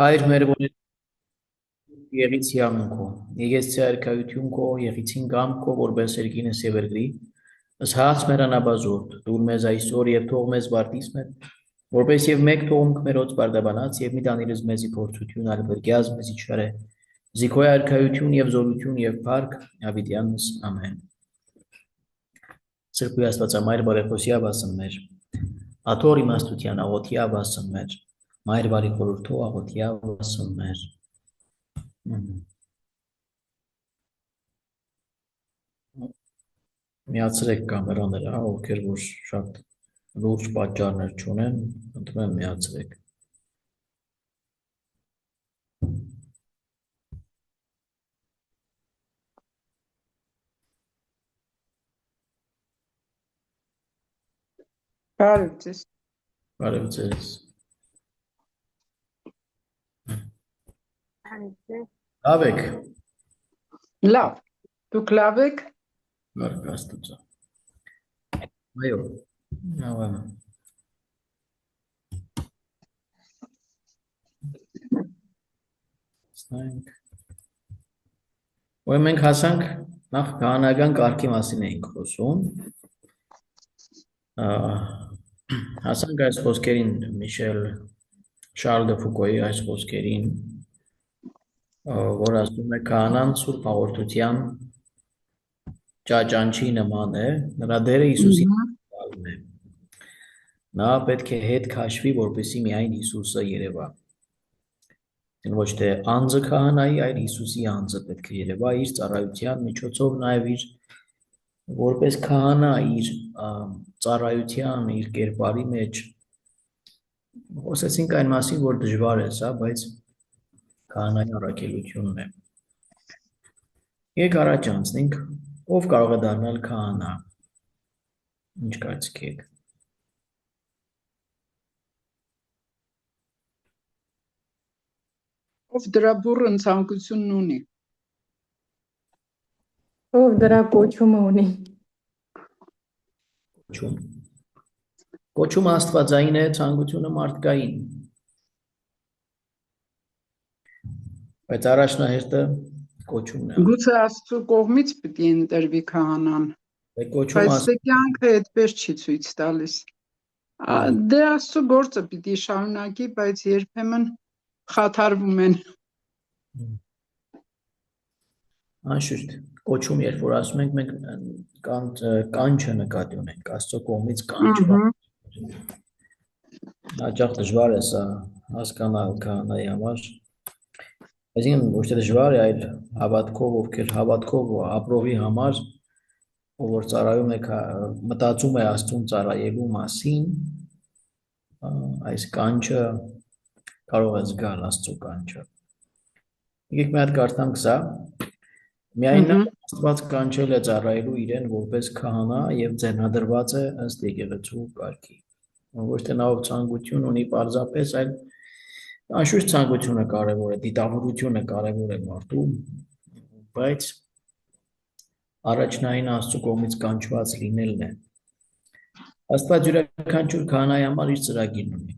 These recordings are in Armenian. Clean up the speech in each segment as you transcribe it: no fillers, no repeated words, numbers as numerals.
Հայր մեր որ եղից յամունքո, եղեցցի արքայությունքո, եղիցին գամքո, որպես երկինս եւ երկրի, ըս հաց մեր անաբազորդ, դուր մեզ այսօր եւ թող մեզ վարտիս մեր, որպես եւ մեկ թողունք մերոց բարդաբանած եւ մի տանիրս մեզի փորձություն ալ բրգյազ մեզի չարե, զիքոյ արքայություն եւ զորություն եւ փառք հավիտյանս ամեն։ Սրբույ Աստվածամայր բարեխոսի ավասն մեր, աթոր իմաստության աղոթի ավասն մեր, մայր բարի խորհրդո աղոթի ավասն մեր։ Միացրեք կամերաները, ովքեր որ շատ լուրջ պատճառներ չունեն, ընտրում եմ միացրեք։ Բարև ձեզ։ Բարև ձեզ։ Լավ եք։ Լավ, դուք լավ եք։ Բարև Աստծո։ Այո, լավ եմ։ Ու մենք հասանք նախ քահանական կարգի մասին էինք խոսում։ Հասանք այս խոսքերին Միշել Շարլ դե Ֆուկոյի այս խոսքերին, որ ասում է քահանան սուրբ հաղորդության ճաճանչի նման է, նրա դերը Հիսուսի տալն է։ Նա պետք է հետ քաշվի, որպեսզի միայն Հիսուսը երևա։ Ոչ թե անձը քահանայի, այլ Հիսուսի անձը պետք է երևա իր ծառայության միջոցով, նաև իր որպես քահանա իր ծառայության, իր կերպարի մեջ խոսեցինք այն մասին, որ դժվար է սա, բայց քահանայի առաքելությունն է։ Եկեք առաջ անցնենք, ով կարող է դառնալ քահանա։ Ինչ կարծիք եք։ Ով դրա բուռն ցանկությունն ունի։ Ով դրա կոչումը ունի։ Կոչումը աստվածային է, ցանկությունը մարդկային։ Բայց առաջնահերթը կոչումն է։ Գուցե Աստծո կողմից պիտի ընտրվի քահանան։ Բայց դե կյանքը այդպես չի ցույց տալիս։ Դե Աստծո գործը պիտի շարունակի, բայց երբեմն խաթարվում են։ Անշուշտ, կոչում երբ որ ասում ենք, մենք կանչը նկատի ունենք, Աստծո կողմից կանչը։ Հաճախ դժվար է սա հասկանալ քահանայի համար։ Այսինքն ոչ թե դժվար է, այլ հավատքով, ովքեր հավատքով ապրողի համար, ով որ ծառայում է, մտածում է Աստծուն ծառայելու մասին, այս կանչը կարող է զգալ Աստծո կանչը։ Եկեք մի հատ կարդանք սա։ Միայն Աստված կանչել է ծառայելու իրեն որպես քահանա եւ ձեռնադրված է ըստ եկեղեցու կարգի։ Ոչ թե նա ով ցանկություն ունի պարզապես, այլ անշուշտ ցանկությունը կարևոր է, դիտավորությունը կարևոր է մարդու, բայց առաջնային Աստծո կողմից կանչված լինելն է։ Աստված յուրաքանչյուր քահանայի համար իր ծրագիրն ունի։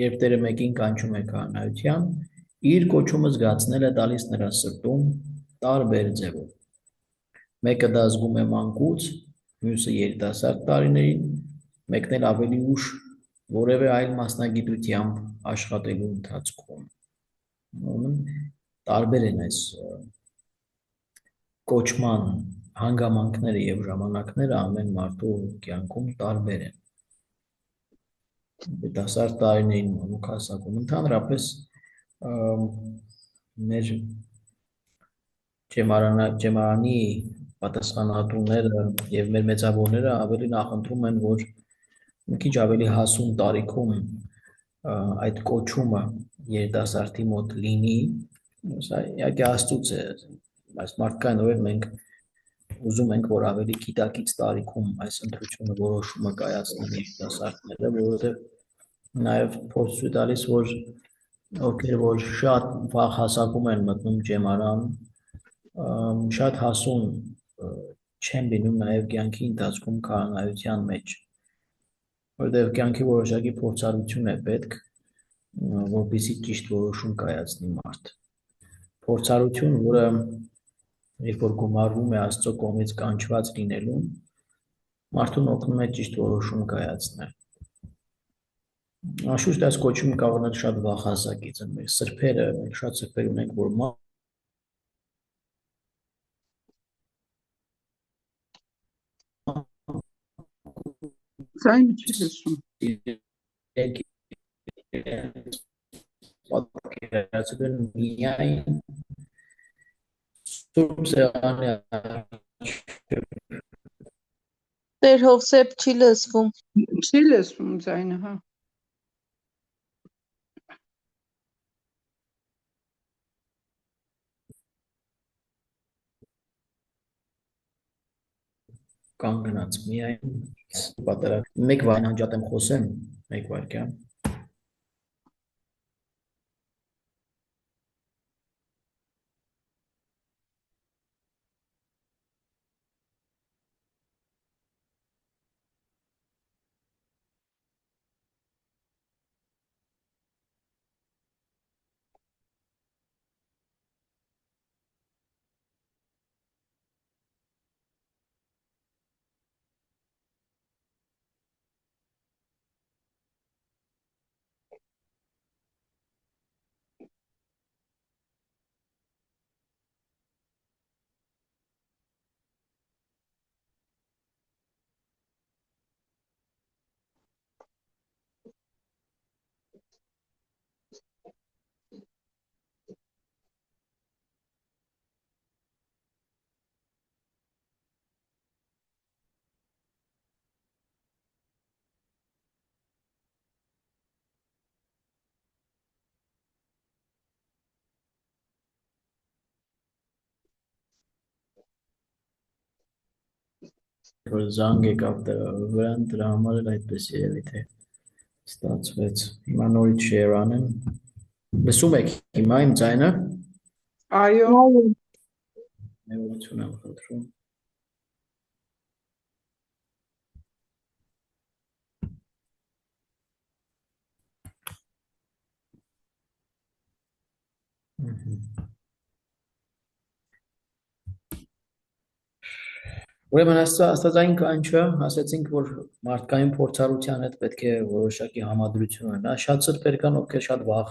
Երբ Տերը մեկին կանչում է քահանայության, իր կոչումը զգացնել է տալիս նրա սրտում տարբեր ձևով։ Մեկը դա զգում է մանկուց, մյուսը երիտասարդ տարիներին, մեկն էլ ավելի ուշ որևէ այլ մասնագիտությամբ աշխատելու ընթացքում։ Տարբեր են այս կոչման հանգամանքները եւ ժամանակները ամեն մարդու կյանքում տարբեր են։ Երիտասարդ տարիներին մանուկ հասակում ընդհանրապես մեր ճեմարանի պատասխանատուները եւ մեր մեծավորները ավելի նախընտրում են, որ մի քիչ ավելի հասուն տարիքում այդ կոչումը երիտասարդի մոտ լինի, սա իհարկե Աստծուց է, այս մարդկային օրեր մենք ուզում ենք, որ ավելի գիտակից տարիքում այս ընտրությունը որոշումը կայացնեն երիտասարդները, որովհետեւ նաեւ փորձ ցույց տալիս, որ ովքեր որ շատ վաղ հասակում են մտնում ճեմարան, շատ հասուն չեն լինում նաև կյանքի ընթացքում քահանայության մեջ, որտեղ կյանքի որոշակի փորձառություն է պետք, որպեսզի ճիշտ որոշում կայացնի մարդ։ Փորձառություն, որը երբ որ գումարվում է Աստծո կողմից կանչված լինելուն, մարդուն օգնում է ճիշտ որոշում կայացնել։ Անշուշտ այս կոչումը կարող է շատ վաղ հասակից մեր սրբերը, շատ սրբեր ունենք, որ Ձայնը չի լսում։ պատկերացրել միայն Սուրբ Սեղանի Տեր Հովսեփ չի լսվում։ Չի լսում ձայնը, հա։ կանգնած միայն պատերակ մեկ վայր անջատեմ խոսեմ, մեկ վայրկյան։ Որ զանգ եկավ վրան, դրա համար էլ այդպես երևի թե ստացվեց։ Հիմա նորից share անեմ։ Լսում եք հիմա իմ ձայնը։ Այո։ Ներողություն եմ խնդրում։ Ուրեմն աստվածային կանչը, ասացինք, որ մարդկային փորձառության հետ պետք է որոշակի համադրություն ունենա։ Շատ սրբեր կան, ովքեր շատ վաղ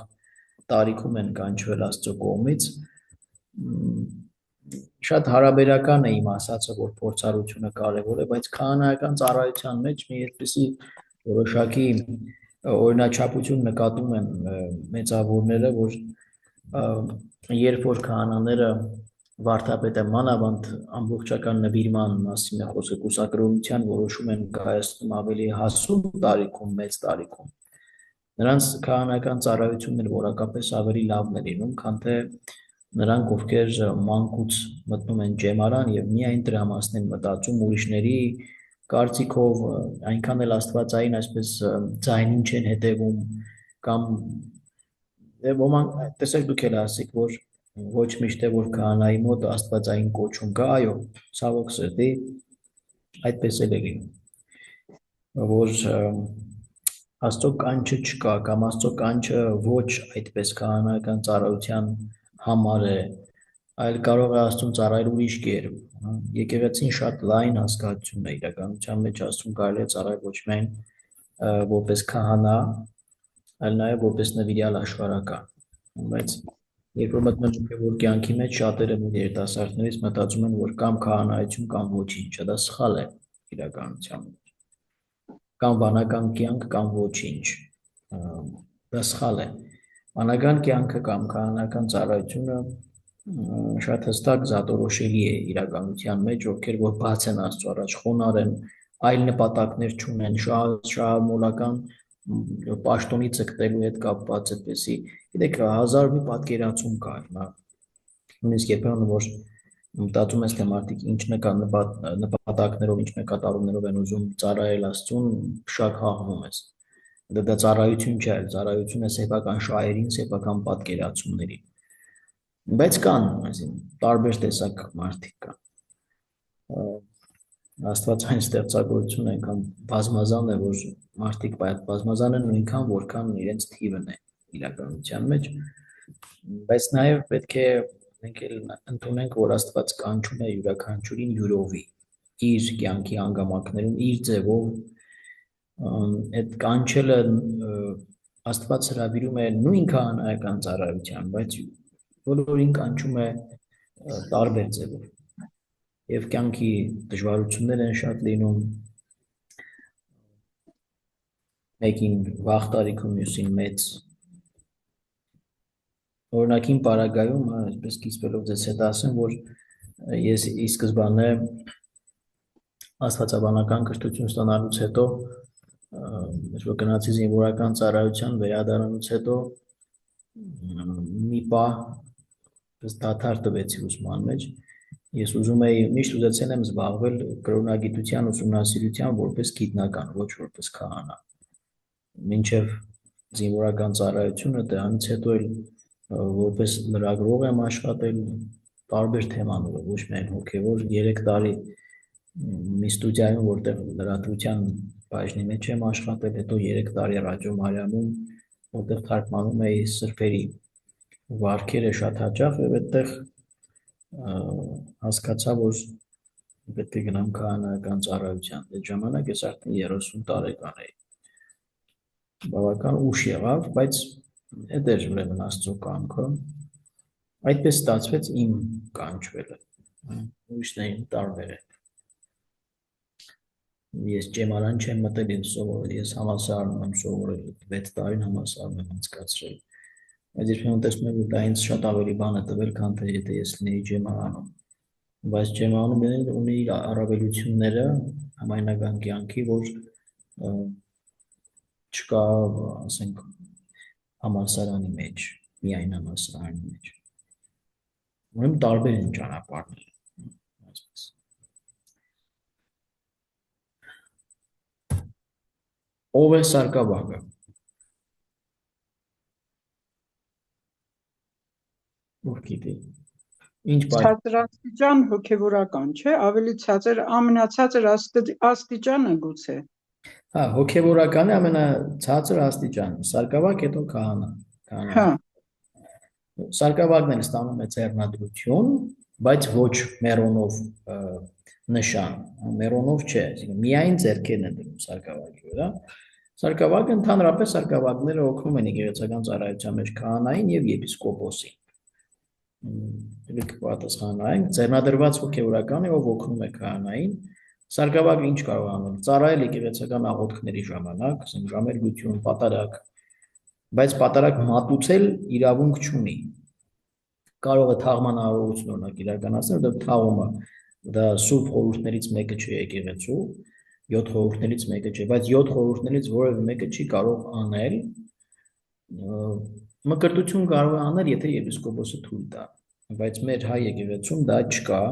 տարիքում են կանչվել Աստծո կողմից։ Շատ հարաբերական է իմ ասածը, որ փորձառությունը կարևոր է, բայց քահանայական ծառայության մեջ մի այդպիսի որոշակի օրինաչափություն նկատում են մեծավորները, որ երբ որ քահանաները վարդապետը մանավանդ ամբողջական նվիրման մասին է խոսքը կուսակրոնության որոշում են կայացնում ավելի հասուն տարիքում, մեծ տարիքում։ Նրանց քահանայական ծառայությունն որակապես ավելի լավն է լինում, քան թե նրանք, ովքեր մանկուց մտնում են ջեմարան եւ միայն դրա մասին են մտածում ուրիշների կարծիքով, այնքան էլ աստվածային այսպես ձայնին չեն հետևում կամ ոմանք տեսեք դուք էլ ասեք, որ ոչ միշտ է որ քահանայի մոտ աստվածային կոչում կա, այո, ցավոք սրտի այդպես էլ է լինում, որ Աստծո կանչը չկա կամ Աստծո կանչը ոչ այդպես քահանայական ծառայության համար է, այլ կարող է Աստծուն ծառայել ուրիշ կերպ։ Եկեղեցին շատ լայն հասկացություն է իրականության մեջ Աստծուն կարելի է ծառայել ոչ միայն որպես քահանա, այլ նաև որպես նվիրյալ աշխարհական, բայց երբ որ մտնում են որ կյանքի մեջ շատերը երիտասարդներից մտածում են, որ կամ քահանայություն կամ ոչինչ, դա սխալ է իրականության մեջ։ Կամ բանական կյանք կամ ոչինչ, դա սխալ է։ Բանական կյանքը կամ քահանայական ծառայությունը շատ հստակ զատորոշելի է իրականության մեջ, ովքեր որ բաց են Աստծո առաջ, խոնարհ են, այլ նպատակներ չունեն, շահամոլական պաշտոնի ցկտելու հետ կապված այդպեսի, գիտեք, հազար մի պատկերացում կար, նույնիսկ երբեմն որ մտածում ես թե մարդիկ ինչ նպատակներով, ինչ նկատառումներով են ուզում ծառայել Աստծուն, շակ հաղվում ես։ Դա ծառայություն չէ, ծառայություն է սեփական շահերին, սեփական պատկերացումներին։ Բայց կան, այսինքն, տարբեր տեսակ մարդիկ կան։ Աստվածային ստեղծագործությունը այնքան բազմազան է, որ մարդիկ բազմազան են նույնքան, որքան իրենց թիվն է իրականության մեջ, բայց նաև պետք է մենք ընդունենք, որ Աստված կանչում է յուրաքանչյուրին յուրովի, իր կյանքի հանգամանքներում, իր ձևով, այդ կանչելը Աստված հրավիրում է նույն քահանայական ծառայության, բայց բոլորին կանչում է տարբեր ձևով, եւ կյանքի դժվարություններ են շատ լինում, մեկին վաղ տարիքում, մյուսին մեծ, օրինակին պարագայում, այսպես սկիզբելով ձեզ հետ ասեմ, որ ես ի սկզբանե աստվածաբանական կրթություն ստանալուց հետո, որ գնացի զինվորական ծառայության վերադառնալուց հետո մի պահ դադար տվեցի ուսման մեջ, ես ուզում էի, միշտ ուզեցել եմ զբաղվել կրոնագիտության ուսումնասիրությամբ որպես գիտնական, ոչ որպես քահանա, մինչև զինվորական ծառայությունը, դրանից հետո էլ որպես լրագրող եմ աշխատել տարբեր թեմաներով, ոչ միայն հոգևոր, 3 տարի մի ստուդիայում, որտեղ լրատվության բաժնի մեջ եմ աշխատել, հետո 3 տարի Ռադիո Մարիամում, որտեղ թարգմանում էի սրբերի վարքերը շատ հաճախ, եւ այդտեղ հասկացա, որ պետք է գնամ քահանայական ծառայության։ Այդ ժամանակ ես արդեն 30 տարեկան էի։ Բավական ուշ եղավ, բայց այդ էր ուրեմն Աստծո կամքը, այդպես ստացվեց իմ կանչվելը, ուրիշներին տարբեր է։ Ես ճեմարան չեմ մտել, ես համալսարանում եմ սովորել, 6 տարին համալսարանում եմ անցկացրել, բայց երբեմն տեսնում եմ, որ դա ինձ շատ ավելի բան է տվել, քան թե եթե ես լինեի ճեմարանում, բայց ճեմարանում ունի իր առավելությունները համայնական կյանքի, որ չկա, ասենք, համալսարանի մեջ, միայն համալսարանի մեջ։ Ուրեմն տարբեր են ճանապարհները, այսպես։ Ով է սարկավագը։ Ով գիտի։ Ինչ ցածրաստիճան հոգևորական, չէ՞, ավելի ցածր, ամենացածր աստիճանը գուցե։ Հա, հոգևորականը ամենացածր աստիճանը, սարկավագ հետո քահանա։ Հա։ Սարկավագն էլ ստանում է ձեռնադրություն, բայց ոչ մերոնով նշան, մերոնով չէ, միայն ձեռքերն են դնում սարկավագի վրա։ Սարկավագը ընդհանրապես սարկավագները օգնում են եկեղեցական ծառայության մեջ քահանային եւ եպիսկոպոսին։ Դուք պատասխանային, ձեռնադրված հոգևորականը, ով օգնում է քահանային, սարկավագը ինչ կարող է անել, ծառայել եկեղեցական աղոթքների ժամանակ, ասենք ժամերգություն, պատարագ, բայց պատարագ մատուցել իրավունք չունի։ Կարող է թաղման արարողություն օրինակ իրականացնել, դա թաղումը, դա սուրբ խորհուրդներից մեկը չէ եկեղեցու, 7 խորհուրդներից մեկը չէ, բայց 7 խորհուրդներից որևէ մեկը չի կարող անել, մկրտություն կարող է անել, եթե եպիսկոպոսը թույլ տա, բայց մեր հայ եկեղեցում դա չկա,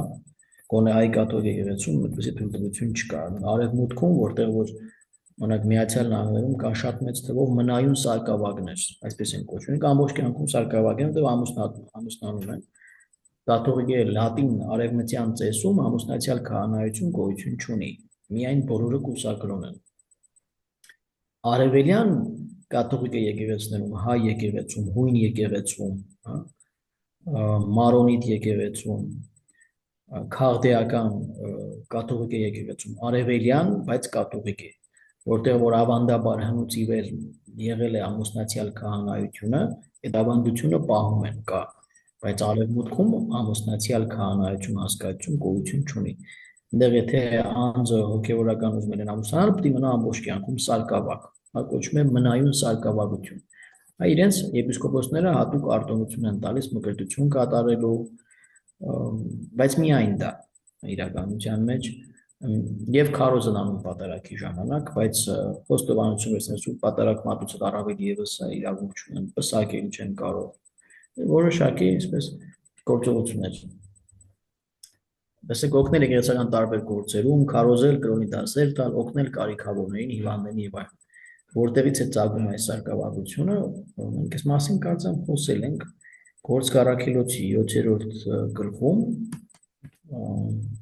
գոնե հայ կաթոլիկ եկեղեցում այդպիսի թույլտվություն չկա, արևմուտքում, որտեղ որ օրինակ Միացյալ Նահանգներում կա շատ մեծ թվով մնայուն սարկավագներ, այսպես են կոչվում, ամբողջ կյանքում սարկավագ են, դեռ ամուսնանում են, կաթողիկե լատին արևմտյան ծեսում ամուսնացյալ քահանայություն գոյություն չունի, միայն բոլորը կուսակրոն են։ Արևելյան կաթողիկե եկեղեցիներում, հայ եկեղեցում, հույն եկեղեցում, մարոնիտ եկեղեցում, քաղդեական կաթողիկե եկեղեցում, արևելյան, բայց կաթողիկե, որտեղ որ ավանդաբար հնուց ի վեր եղել է ամուսնացյալ քահանայությունը, այդ ավանդությունը պահում են կա, բայց արևմուտքում ամուսնացյալ քահանայություն հասկացություն գոյություն չունի։ Այնտեղ եթե անձը հոգևորական ուզում են ամուսնանալ, պետք է մնա ամբողջ կյանքում սարկավագ, դա կոչվում է մնայուն սարկավագություն։ Իրենց եպիսկոպոսները հատուկ արտոնություն են տալիս մկրտություն կատարելու, բայց միայն դա իրականության մեջ եւ քարոզ են անում պատարագի ժամանակ, բայց խոստովանություն վերցնել սուրբ պատարագ մատուցել առավել եւս իրավունք չունեն, պսակել չեն կարող։ Որոշակի այսպես գործողություններ։ Այսինքն օգնել եկեղեցական տարբեր գործերում, քարոզել, կրոնի դասեր տալ, օգնել կարիքավորներին, հիվանդներին եւ այլն։ Որտեղից է ծագում այս սարկավագությունը, մենք այս մասին կարծեմ խոսել ենք Գործք առաքելոցի 7-րդ գլխում,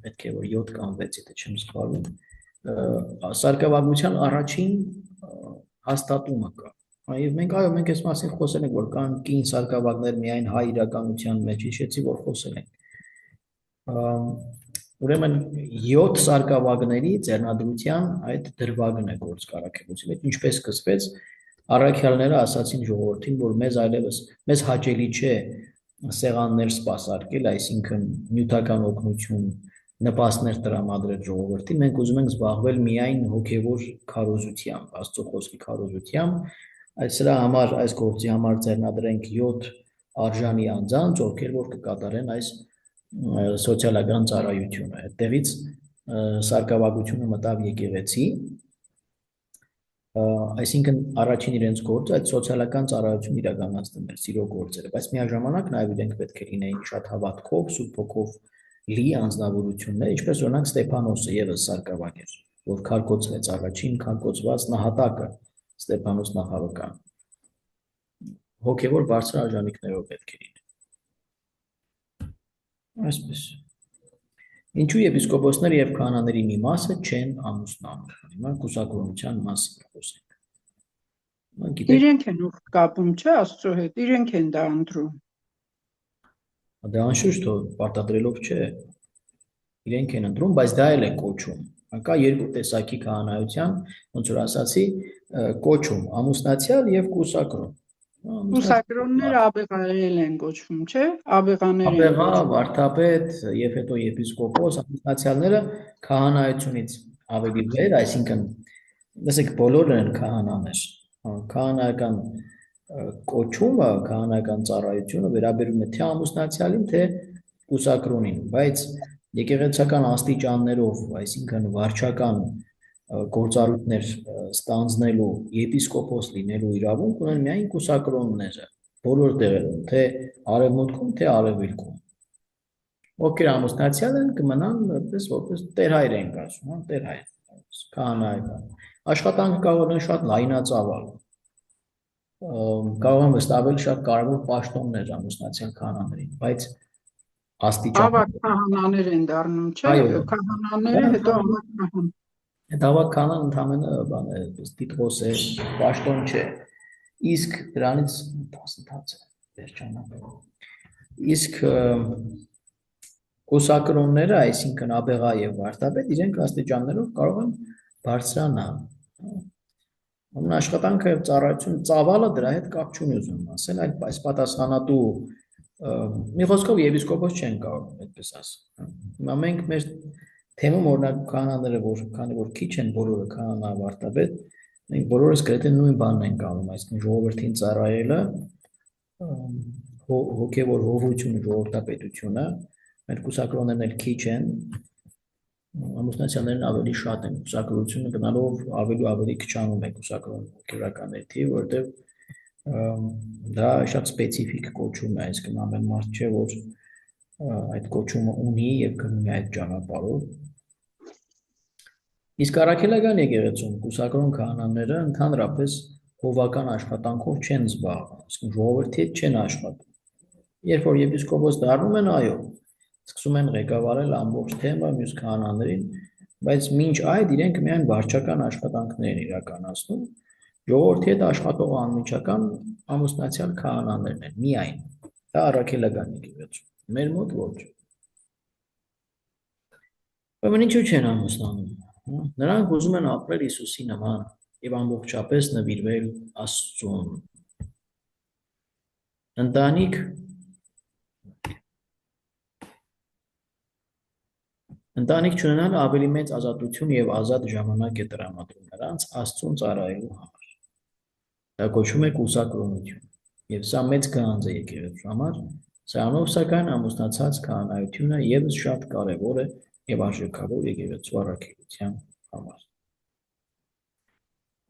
պետք է որ 7 կամ 6, եթե չեմ սխալվում, սարկավագության առաջին հաստատումը կա, Այո, մենք այս մասին խոսել ենք, որ կան կին սարկավագներ միայն հայ իրականության մեջ, հիշեցի, որ խոսել ենք։ Ուրեմն 7 սարկավագների ձեռնադրության այդ դրվագն է գործ կարաքելուցի մեջ, ինչպես սկսվեց, առաքյալները ասացին ժողովրդին, որ մեզ հաճելի չէ սեղաններ սպասարկել, այսինքն նյութական օգնություն, նպաստներ տրամադրել ժողովրդին, մենք ուզում ենք զբաղվել միայն հոգևոր քարոզությամբ, Աստծո խոսքի քարոզությամբ, սրա համար այս գործի համար ձեռնադրենք 7 արժանի անձանց, ովքեր որ կկատարեն այս սոցիալական ծառայությունը։ Այդտեղից սարկավագությունը մտավ եկեղեցի, այսինքն առաջին իրենց գործը այդ սոցիալական ծառայություն իրականացնելն էր, սիրո գործերը, բայց միաժամանակ նաև իրենք պետք է լինեին շատ հավատքով, Սուրբ Հոգով լի անձնավորություններ, ինչպես օրինակ Ստեփանոսը ևս սարկավագ էր, որ քարկոծվեց առաջին քարկոծված նահատակը Ստեփանոս նախավկան։ Հոգևոր բարձր արժանինքներով պետք է լինի։ Այսպես։ Ինչու եպիսկոպոսները եւ քահանաների մի մասը չեն ամուսնանում։ Հիմա կուսակրոնության մասին խոսենք։ Իրենք են ուղղ կապում, չէ, Աստծո հետ, իրենք են դա ընտրում։ Դա անշուշտ պարտադրելով չէ։ Իրենք են ընտրում, բայց դա էլ է կոչում։ Կա երկու տեսակի քահանայության, ոնց որ ասացի, կոչում, ամուսնացյալ եւ կուսակրոն։ Կուսակրոնները աբեղաներել են կոչվում, չէ՞։ Աբեղաներ են։ Աբեղա, վարդապետ եւ հետո եպիսկոպոս, ամուսնացյալները քահանայությունից ավելի վեր, այսինքն, ասենք բոլորն են քահանաներ։ Քահանայական կոչումը, քահանայական ծառայությունը վերաբերում է թե ամուսնացյալին, թե կուսակրոնին, բայց եկեղեցական աստիճաններով, այսինքն վարչական գործառույթներ ստանձնելու, եպիսկոպոս լինելու իրավունք ունեն միայն կուսակրոնները, բոլոր տեղերում, թե արևմուտքում, թե արևելքում։ Ովքեր ամուսնացյալ են, կմնան որպես տերհայր են ասում, տերհայր, քահանայական։ Աշխատանքը կարող են շատ լայնածավալ, կարող են վստահել շատ կարևոր պաշտոններ ամուսնացյալ քահանաներին, բայց աստիճան ավակ քահանաներ են դառնում, չէ՞, քահանաները հետո ավակ քահան։ Այդ ավակ քահանան ընդհանրապես բան է, տիտղոս է, պաշտոն չէ։ Իսկ դրանից դասընթացը վերջանալու։ Իսկ կուսակրոնները, այսինքն աբեղա եւ վարդապետ, իրենք աստիճաններով կարող են բարձրանալ։ Ուրեմն աշխատանքը եւ ծառայությունը ծավալը դրա հետ կապ չունի ուզում ասել, այլ այս պատասխանատու մի խոսքով եպիսկոպոս չեն կարող այդպես ասել։ Հիմա մենք մեր թեմում օրինակ քահանաները, որ քանի որ քիչ են բոլորը քահանա վարդապետ, մենք բոլորս գրեթե նույն բանն ենք անում, այսինքն ժողովրդին ծառայելը, հոգևոր հովությունը, ժողովրդապետությունը, մեր կուսակրոններն էլ քիչ են, ամուսնացյալներն ավելի շատ են, կուսակրությունը գնալով ավելի քչանում է կուսակրոն հոգևորականների թիվը, որտեղ դա շատ սպეციფიկ կոչում է, այսինքն ամեն մարդ չէ, որ այդ կոչումը ունի եւ գնում է այդ ճանապարհով։ Իսկ առաքելական եկեղեցում կուսակրոն քահանաները ընդհանրապես հովական աշխատանքով չեն զբաղվում, այսինքն ժողովրդի հետ չեն աշխատում։ Երբ որ եպիսկոպոս դառնում են, այո, սկսում են ղեկավարել ամբողջ թեմը մյուս քահանաներին, բայց մինչ այդ իրենք միայն վարչական աշխատանքներ են իրականացնում, ժողովրդի հետ աշխատող անմիջական ամուսնացյալ քահանաներն են, միայն։ Դա առաքելական եկեղեցում, մեր մոտ ոչ։ Ուրեմն ինչու չեն ամուսնանում։ Նրանք ուզում են ապրել Հիսուսի նման եւ ամբողջապես նվիրվել Աստծուն։ Ընտանիք չունենալը ավելի մեծ ազատություն եւ ազատ ժամանակ է տրամադրում նրանց Աստծուն ծառայելու համար։ Դա կոչվում է կուսակրոնություն եւ սա մեծ գանձ է եկեղեցու համար, սրանով սակայն ամուսնացած քահանայությունը եւս շատ կարեւոր է եւ արժեքավոր եկեղեցու առաքելության համար։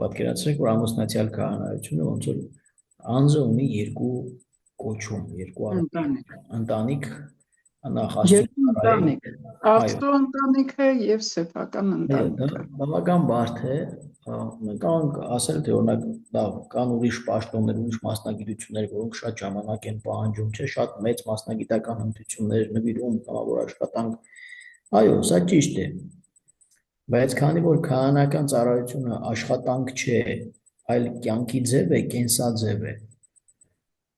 Պատկերացրեք, որ ամուսնացյալ քահանայությունը ոնց որ անձը ունի երկու կոչում, երկու ընտանիք, նախ Աստծո ընտանիքը եւ սեփական ընտանիքը։ Բավական բարդ է, կարող ասել թե օրինակ լավ, կան ուրիշ պաշտոններ, ուրիշ մասնագիտություններ, որոնք շատ ժամանակ են պահանջում, չէ, շատ մեծ մասնագիտական հմտություններ, նվիրում, կամավոր աշխատանք։ Այո, սա ճիշտ է։ Բայց քանի որ քահանական ծառայությունը աշխատանք չէ, այլ կյանքի ձև է, կենսաձև է։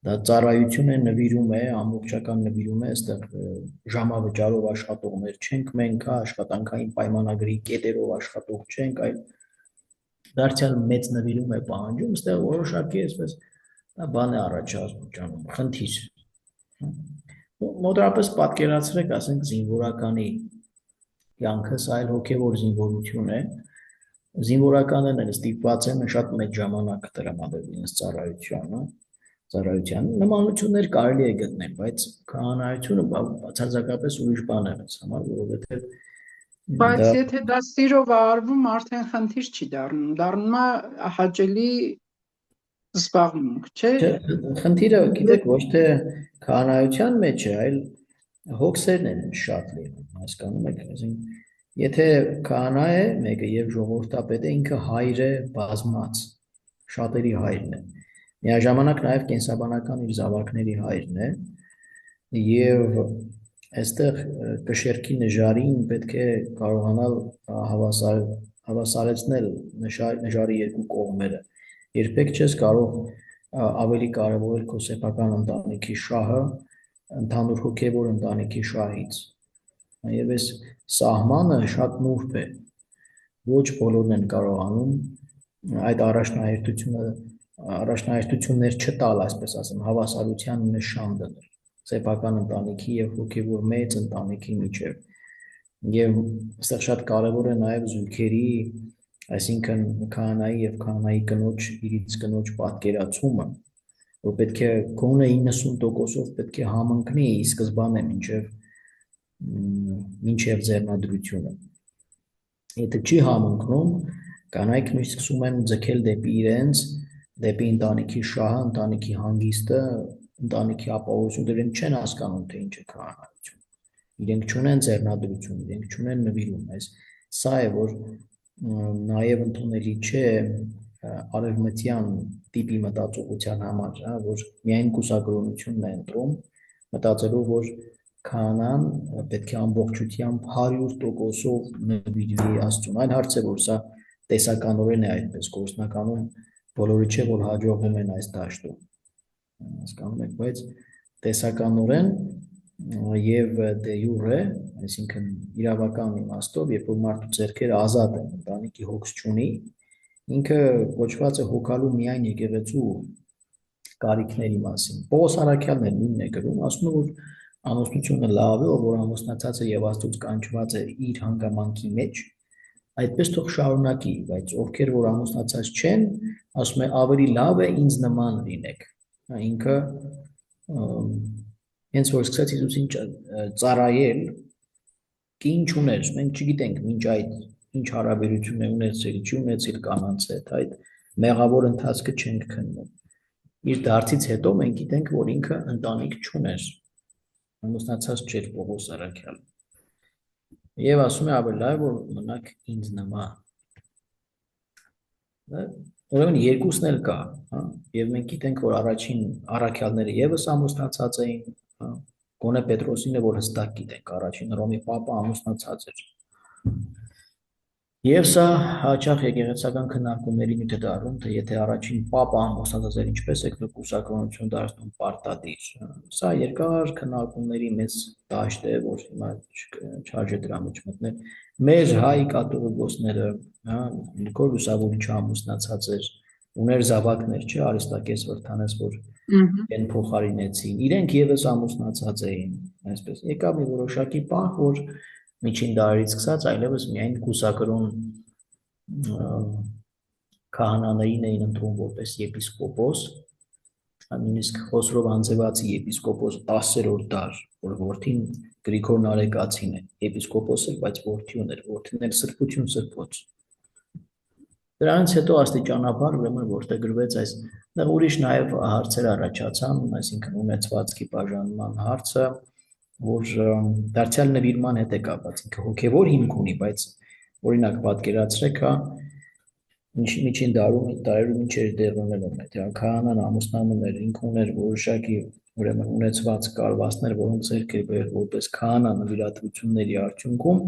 Դա ծառայություն է, նվիրում է, ամբողջական նվիրում է, այստեղ ժամավճարով աշխատողներ չենք մենք, աշխատանքային պայմանագրի կետերով աշխատող չենք, այլ դարձյալ մեծ նվիրում է պահանջում, այստեղ որոշակի այսպես բան է առաջանում, խնդիր։ Մոտավորապես պատկերացրեք, ասենք զինվորականի կյանքս այլ հոգևոր զինվորություն է, զինվորականներն ստիպված են շատ մեծ ժամանակ տրամադրել իրենց ծառայության, նմանություններ կարելի է գտնել, բայց քահանայությունը բացարձակապես ուրիշ բան է մեզ համար, որովհետև Բայց եթե դա սիրով արվում, արդեն խնդիր չի դառնում է հաճելի զբաղմունք, չէ՞։ Խնդիրը, գիտեք, ոչ թե քահանայության մեջ է, այլ հոգսերն են շատ լինում, հասկանում եք, եթե քահանա է մեկը եւ ժողովրդապետ է, ինքը հայր է բազմած, շատերի հայրն է, միաժամանակ նաեւ կենսաբանական իր զավակների հայրն է եւ այստեղ կշերքի նժարին պետք է կարողանալ հավասարեցնել նժարի երկու կողմերը, երբեք չես կարող ավելի կարևորել քո սեփական ընտանիքի շահը ընդհանուր հոգևոր ընտանիքի շահից եւ այս սահմանը շատ նուրբ է, ոչ բոլորն են կարողանում այդ առաջնահերթություններ չտալ, այսպես ասեմ, հավասարության նշան դնել սեփական ընտանիքի եւ հոգևոր մեծ ընտանիքի միջեւ եւ այստեղ շատ կարեւոր է նաեւ զույգերի, այսինքն քահանայի եւ քահանայի կնոջ իրից կնոջ պատկերացումը, որ պետք է գոնե 90%-ով պետք է համընկնի ի սկզբանե մինչև ձեռնադրությունը։ Եթե չի համընկնում, կանայք միշտ սկսում են ձգել դեպի իրենց, դեպի ընտանիքի շահը, ընտանիքի հանգիստը, ընտանիքի ապահովությունը, իրենք չեն հասկանում, թե ինչ է քահանայություն։ Իրենք չունեն ձեռնադրություն, իրենք չունեն նվիրում, սա է, որ նաև ընդունելի չէ արևմտյան տիպի մտածողության համար, որ միայն կուսակրոնությունն է ընտրում, մտածելով, որ քահանան պետք է ամբողջությամբ 100%-ով նվիրվի Աստծուն։ Այն հարց է, որ սա տեսականորեն է այդպես, գործնականում բոլորը չէ, որ հաջողվում են այս դաշտում, հասկանում եք, բայց տեսականորեն եւ դե յուրե, այսինքն իրավական իմաստով, երբ որ մարդու ձեռքերը ազատ են, ընտանիքի հոգս չունի, ինքը կոչված է հոգալու միայն եկեղեցու կարիքների մասին։ Պողոս առաքյալն էլ նույնն է գրում, ասում է, որ ամուսնությունը լավ է, որ ամուսնացած է եւ Աստծուց կանչված է իր հանգամանքի մեջ, այդպես թող շարունակի, բայց ովքեր որ ամուսնացած չեն, ասում է ավելի լավ է ինձ նման լինեք։ Ինքը հենց որ սկսեց Հիսուսին ծառայել, կին չուներ, մենք չգիտենք մինչ այդ ինչ հարաբերություն է ունեցել, չի ունեցել կանանց հետ, այդ մեղավոր ընթացքը չենք քննում։ Իր դարձից հետո մենք գիտենք, որ ինքը ընտանիք չուներ, ամուսնացած չէր Պողոս առաքյալը։ Եվ ասում է ավելի լավ որ մնաք ինձ նման։ Ուրեմն երկուսն էլ կա, եւ մենք գիտենք, որ առաջին առաքյալները եւս ամուսնացած էին, գոնե Պետրոսինը, որ հստակ գիտենք, առաջին Հռոմի պապը ամուսնացած էր։ Եվ սա հաճախ եկեղեցական քննարկումների նյութ է դառնում, թե եթե առաջին պապը ամուսնացած էր, ինչպես է կուսակրոնություն դարձնում պարտադիր։ Սա երկար քննարկումների մեծ դաշտ է, որ հիմա չարժե դրա մեջ մտնել։ Մեր հայ կաթողիկոսները, Նիկոլ Լուսավորիչը ամուսնացած էր, ուներ զավակներ, չէ, Արիստակես Վրթանես, որ են փոխարինեցին, իրենք եւս ամուսնացած էին, այսպես։ Եկավ մի որոշակի պահ, որ միջին դարերից սկսած այլևս միայն կուսակրոն քահանաներին էին ընտրում որպես եպիսկոպոս, նույնիսկ Խոսրով Անձևացի եպիսկոպոս 10-րդ դար, որ որդին Գրիգոր Նարեկացին է, եպիսկոպոս էր, բայց որդի ուներ, որդին էլ սրբություն սրբոց։ Դրանից հետո աստիճանաբար ուրեմն որտեղ գրվեց այս, դեռ ուրիշ նաև հարցեր առաջացան, այսինքն ունեցվածքի բաժանման հարցը, որ դարձյալ նվիրման հետ է կապված, ինքը հոգևոր հիմք ունի, բայց օրինակ պատկերացրեք, միջին դարերում ինչ էր դեղնելով, թե քահանան ամուսնանում էր, ինքը ուներ որոշակի ուրեմն ունեցված կարվածներ, որոնք ձեռք էր բերել որպես քահանա նվիրատվությունների արդյունքում,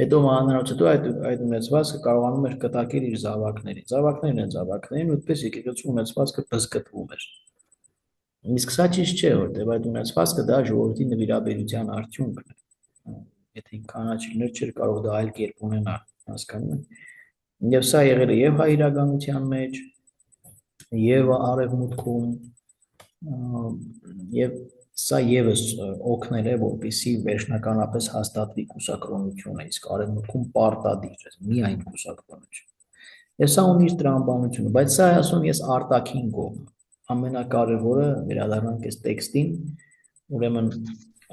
Հետո մանրամասն հետո այդ ունեցվածքը կարողանում էր կտակել իր զավակներին։ Զավակներն են զավակներին, ուտպես եկեղեցու ունեցվածքը բզկտվում էր։ Իսկ սա ճիշտ չէ, որտեղ այդ ունեցվածքը դա ժողովրդի նվիրաբերության արդյունքն է։ Եթե կանաչ լիներ, չէր կարող դա այլ կերպ ունենալ, հասկանում եք։ Եվ սա եղել է եւ հայ իրականության մեջ, եւ արևմուտքում, եւ սա եւս օգնել է, որպեսզի վերջնականապես հաստատվի կուսակրոնությունը, իսկ արևմուտքում պարտադիր է միայն կուսակրոնություն։ Եվ սա ունի իր տրամաբանությունը, բայց սա ասում ես արտաքին կողմը, ամենակարևորը վերադառնանք այս տեքստին, ուրեմն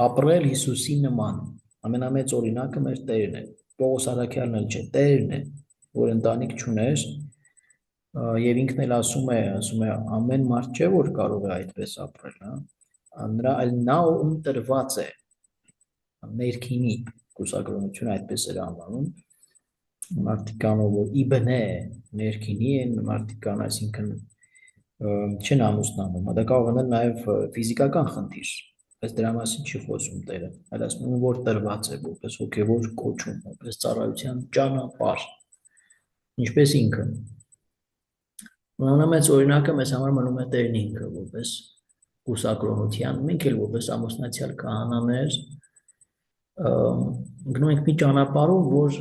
ապրել Հիսուսի նման, ամենամեծ օրինակը մեր Տերն է, Պողոս Արաքյալն էլ չէ, Տերն է, որ ընտանիք չուներ, եւ ինքն էլ ասում է ամեն մարդ չէ, որ կարող է այդպես ապրել, նա ում տրված է ներքինի կուսակրոնությունը այդպես էր անվանում, մարդիկ կանով որ իբնե ներքինի են, մարդիկ կան, այսինքն չեն ամուսնանում, դա կարող է նաեւ ֆիզիկական խնդիր, բայց դրա մասին չի խոսում Տերը, այլ ասում է որ տրված է որպես հոգևոր կոչում, որպես ծառայության ճանապարհ, ինչպես ինքը։ Ամենամեծ օրինակը մեզ համար մնում է Տերն ինքը, որպես կուսակրոնության, մենք էլ որպես ամուսնացյալ քահանաներ գնում ենք մի ճանապարհով, որ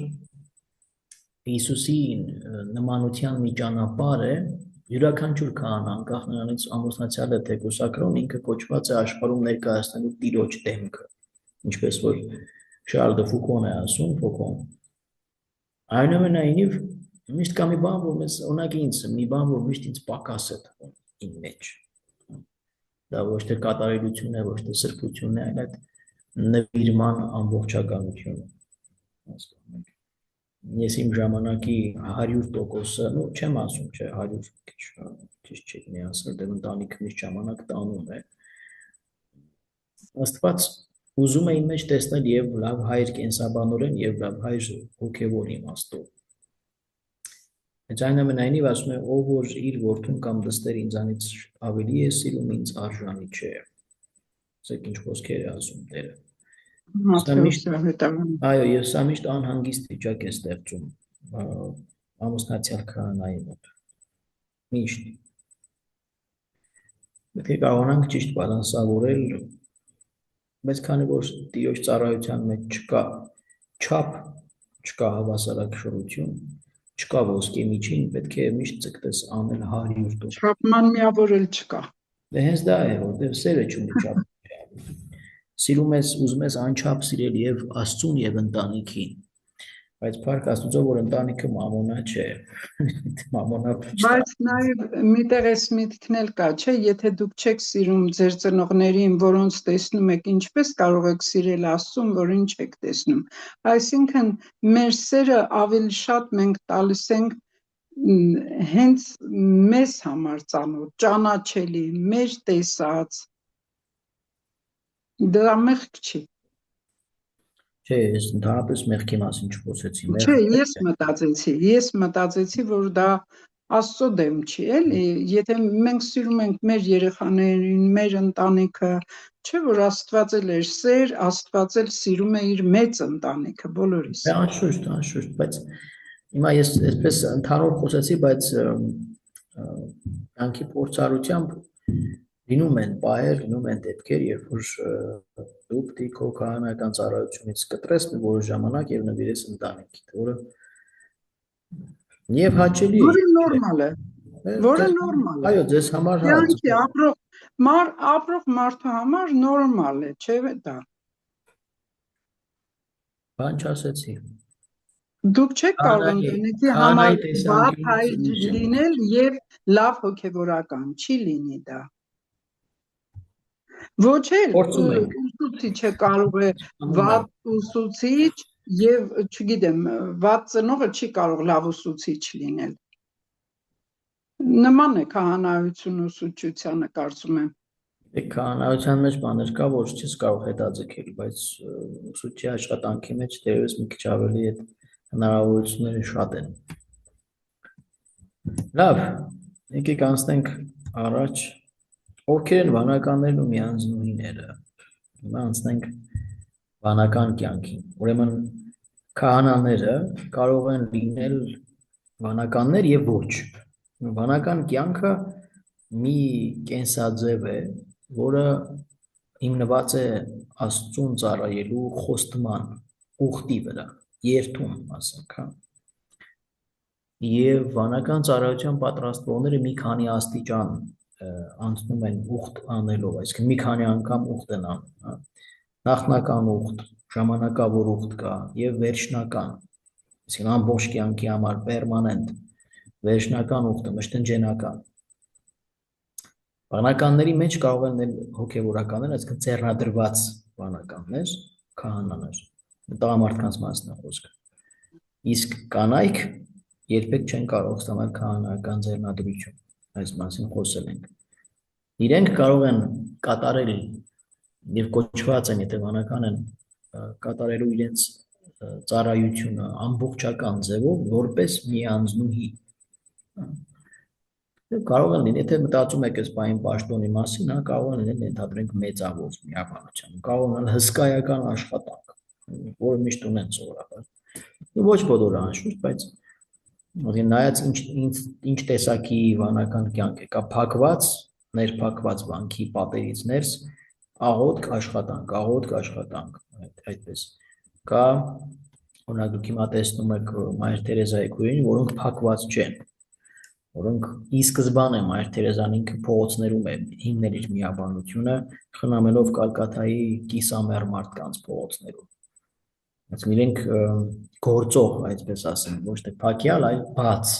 Հիսուսի նմանության մի ճանապարհ է, յուրաքանչյուր քահանա, անկախ նրանից ամուսնացյալ է թե կուսակրոն, ինքը կոչված է աշխարհում ներկայացնելու Տիրոջ դեմքը, ինչպես որ Շարլ դը Ֆուկոն է ասում, Ֆուկոն։ Այնուամենայնիվ միշտ կա մի բան, որ մեզ օրինակ ինձ, մի բան, որ միշտ ինձ պակաս է թվում իմ մեջ։ Դա ոչ թե կատարելություն է, ոչ թե սրբություն է, այլ այդ նվիրման ամբողջականությունը։ Հասկանում եք։ Ես իմ ժամանակի 100%-ը, ну չեմ ասում, չէ, 100 ճիշտ չի մի ասել, դեռ ընտանիքը միշտ ժամանակ տանում է։ Աստված ուզում է իմ մեջ տեսնել եւ լավ հայր կենսաբանորեն եւ լավ հայր հոգեվոր իմաստով։ Բայց այնուամենայնիվ ասում է, ով որ իր որդուն կամ դստեր ինձանից ավելի է սիրում, ինձ արժանի չէ։ Ասեք ինչ խոսքեր է ասում Տերը։ Այո, եւ սա միշտ անհանգիստ վիճակ է ստեղծում ամուսնացյալ քահանայի մոտ։ Միշտ։ Պետք է կարողանանք ճիշտ բալանսավորել, բայց քանի որ Տիրոջ ծառայության մեջ չկա չափ, չկա հավասարակշռություն, չկա ոսկե միջին, պետք է միշտ ցկտես անել 100%։ Չափման միավորել չկա։ Դե հենց դա է, որտեղ սերը չունի չափ։ Սիրում ես, ուզում ես անչափ սիրել եւ Աստծուն եւ ընտանիքին, բայց փառք Աստծո, որ ընտանիքը մամոնա չէ, մամոնա չէ։ Բայց նաեւ միտեղ էս միտքն էլ կա, չէ, եթե դուք չեք սիրում ձեր ծնողներին, որոնց տեսնում եք, ինչպես կարող եք սիրել Աստծուն, որ ինչ եք տեսնում։ Այսինքն մեր սերը ավելի շատ մենք տալիս ենք հենց մեզ համար ծանոթ, ճանաչելի, մեր տեսած Դա մեղք չի։ Չէ, ես ընդհանրապես մեղքի մասին չխոսեցի։ Չէ, ես մտածեցի, որ դա Աստծո դեմ չի, էլի, եթե մենք սիրում ենք մեր երեխաներին, մեր ընտանիքը, չէ՞ որ Աստված էլ էր սեր, Աստված էլ սիրում է իր մեծ ընտանիքը բոլորիս։ Անշուշտ, բայց հիմա ես այսպես ընդհանուր խոսեցի, բայց կյանքի փորձառությամբ լինում են պահեր, լինում են դեպքեր, երբ որ դու պետք է քո քահանայական ծառայությունից կտրես մի որոշ ժամանակ եւ նվիրես ընտանիքիդ, որը եւ հաճելի է։ Որը նորմալ է։ Այո, ձեզ համար կյանքի ապրող մարդու համար նորմալ է, չէ՞ դա։ Բան չասեցի։ Դուք չեք կարող ընտանիքի համար վատ հայր լինել եւ լավ հոգեվորական, չի լինի դա։ Ոչ էլ ուսուցիչը կարող է վատ ուսուցիչ եւ, չգիտեմ, վատ ծնողը չի կարող լավ ուսուցիչ լինել։ Նման է քահանայություն ուսուցչությանը, կարծում եմ։ Քահանայության մեջ բաներ կա, որ չես կարող հետաձգել, բայց ուսուցչի աշխատանքի մեջ դերևս մի քիչ ավելի այդ հնարավորությունները շատ են։ Լավ, եկեք անցնենք առաջ։ Ովքեր են վանականներն ու միանձնուհիները։ Հիմա անցնենք վանական կյանքին։ Ուրեմն Քահանաները կարող են լինել վանականներ եւ ոչ։ Վանական կյանքը մի կենսաձև է, որը հիմնված է Աստծուն ծառայելու խոստման ուխտի վրա, երթում ասենք, հա։ Եվ վանական ծառայության պատրաստվողները մի քանի աստիճան անցնում են ուխտ անելով, այսինքն մի քանի անգամ ուխտ են անում, հա։ Նախնական ուխտ, ժամանակավոր ուխտ կա եւ վերջնական, այսինքն ամբողջ կյանքի համար պերմանենտ, վերջնական ուխտը մշտնջենական։ Վանականների մեջ կարող են լինել հոգևորականներ, այսինքն ձեռնադրված վանականներ, քահանաներ, տղամարդկանց մասն է խոսքը։ Իսկ կանայք երբեք չեն կարող ստանալ քահանայական ձեռնադրություն, այս մասին խոսել ենք։ Իրենք կարող են կատարել եւ կոչված են, եթե վանական են, կատարելու իրենց ծառայությունը ամբողջական ձևով որպես միանձնուհի։ Կարող են լինել, եթե մտածում եք այս բանի պաշտոնի մասին, հա, կարող են լինել ենթադրենք մեծավոր միաբանության, կարող են լինել հսկայական աշխատանք, որը միշտ ունեն սովորաբար։ Ոչ բոլորը անշուշտ, բայց նայած ինչ տեսակի վանական կյանք է, կա փակված, ներփակված վանքի պատերից ներս աղոթք աշխատանք, այդպես։ Կա, օրինակ դուք հիմա տեսնում եք Մայր Թերեզայի քույրերին, որոնք փակված չեն, որոնք ի սկզբանե Մայր Թերեզան ինքը փողոցներում է հիմնել իր միաբանությունը, խնամելով Կալկաթայի կիսամեռ մարդկանց փողոցներում։ Այսինքն իրենք գործող, այսպես ասեմ, ոչ թե փակյալ, այլ բաց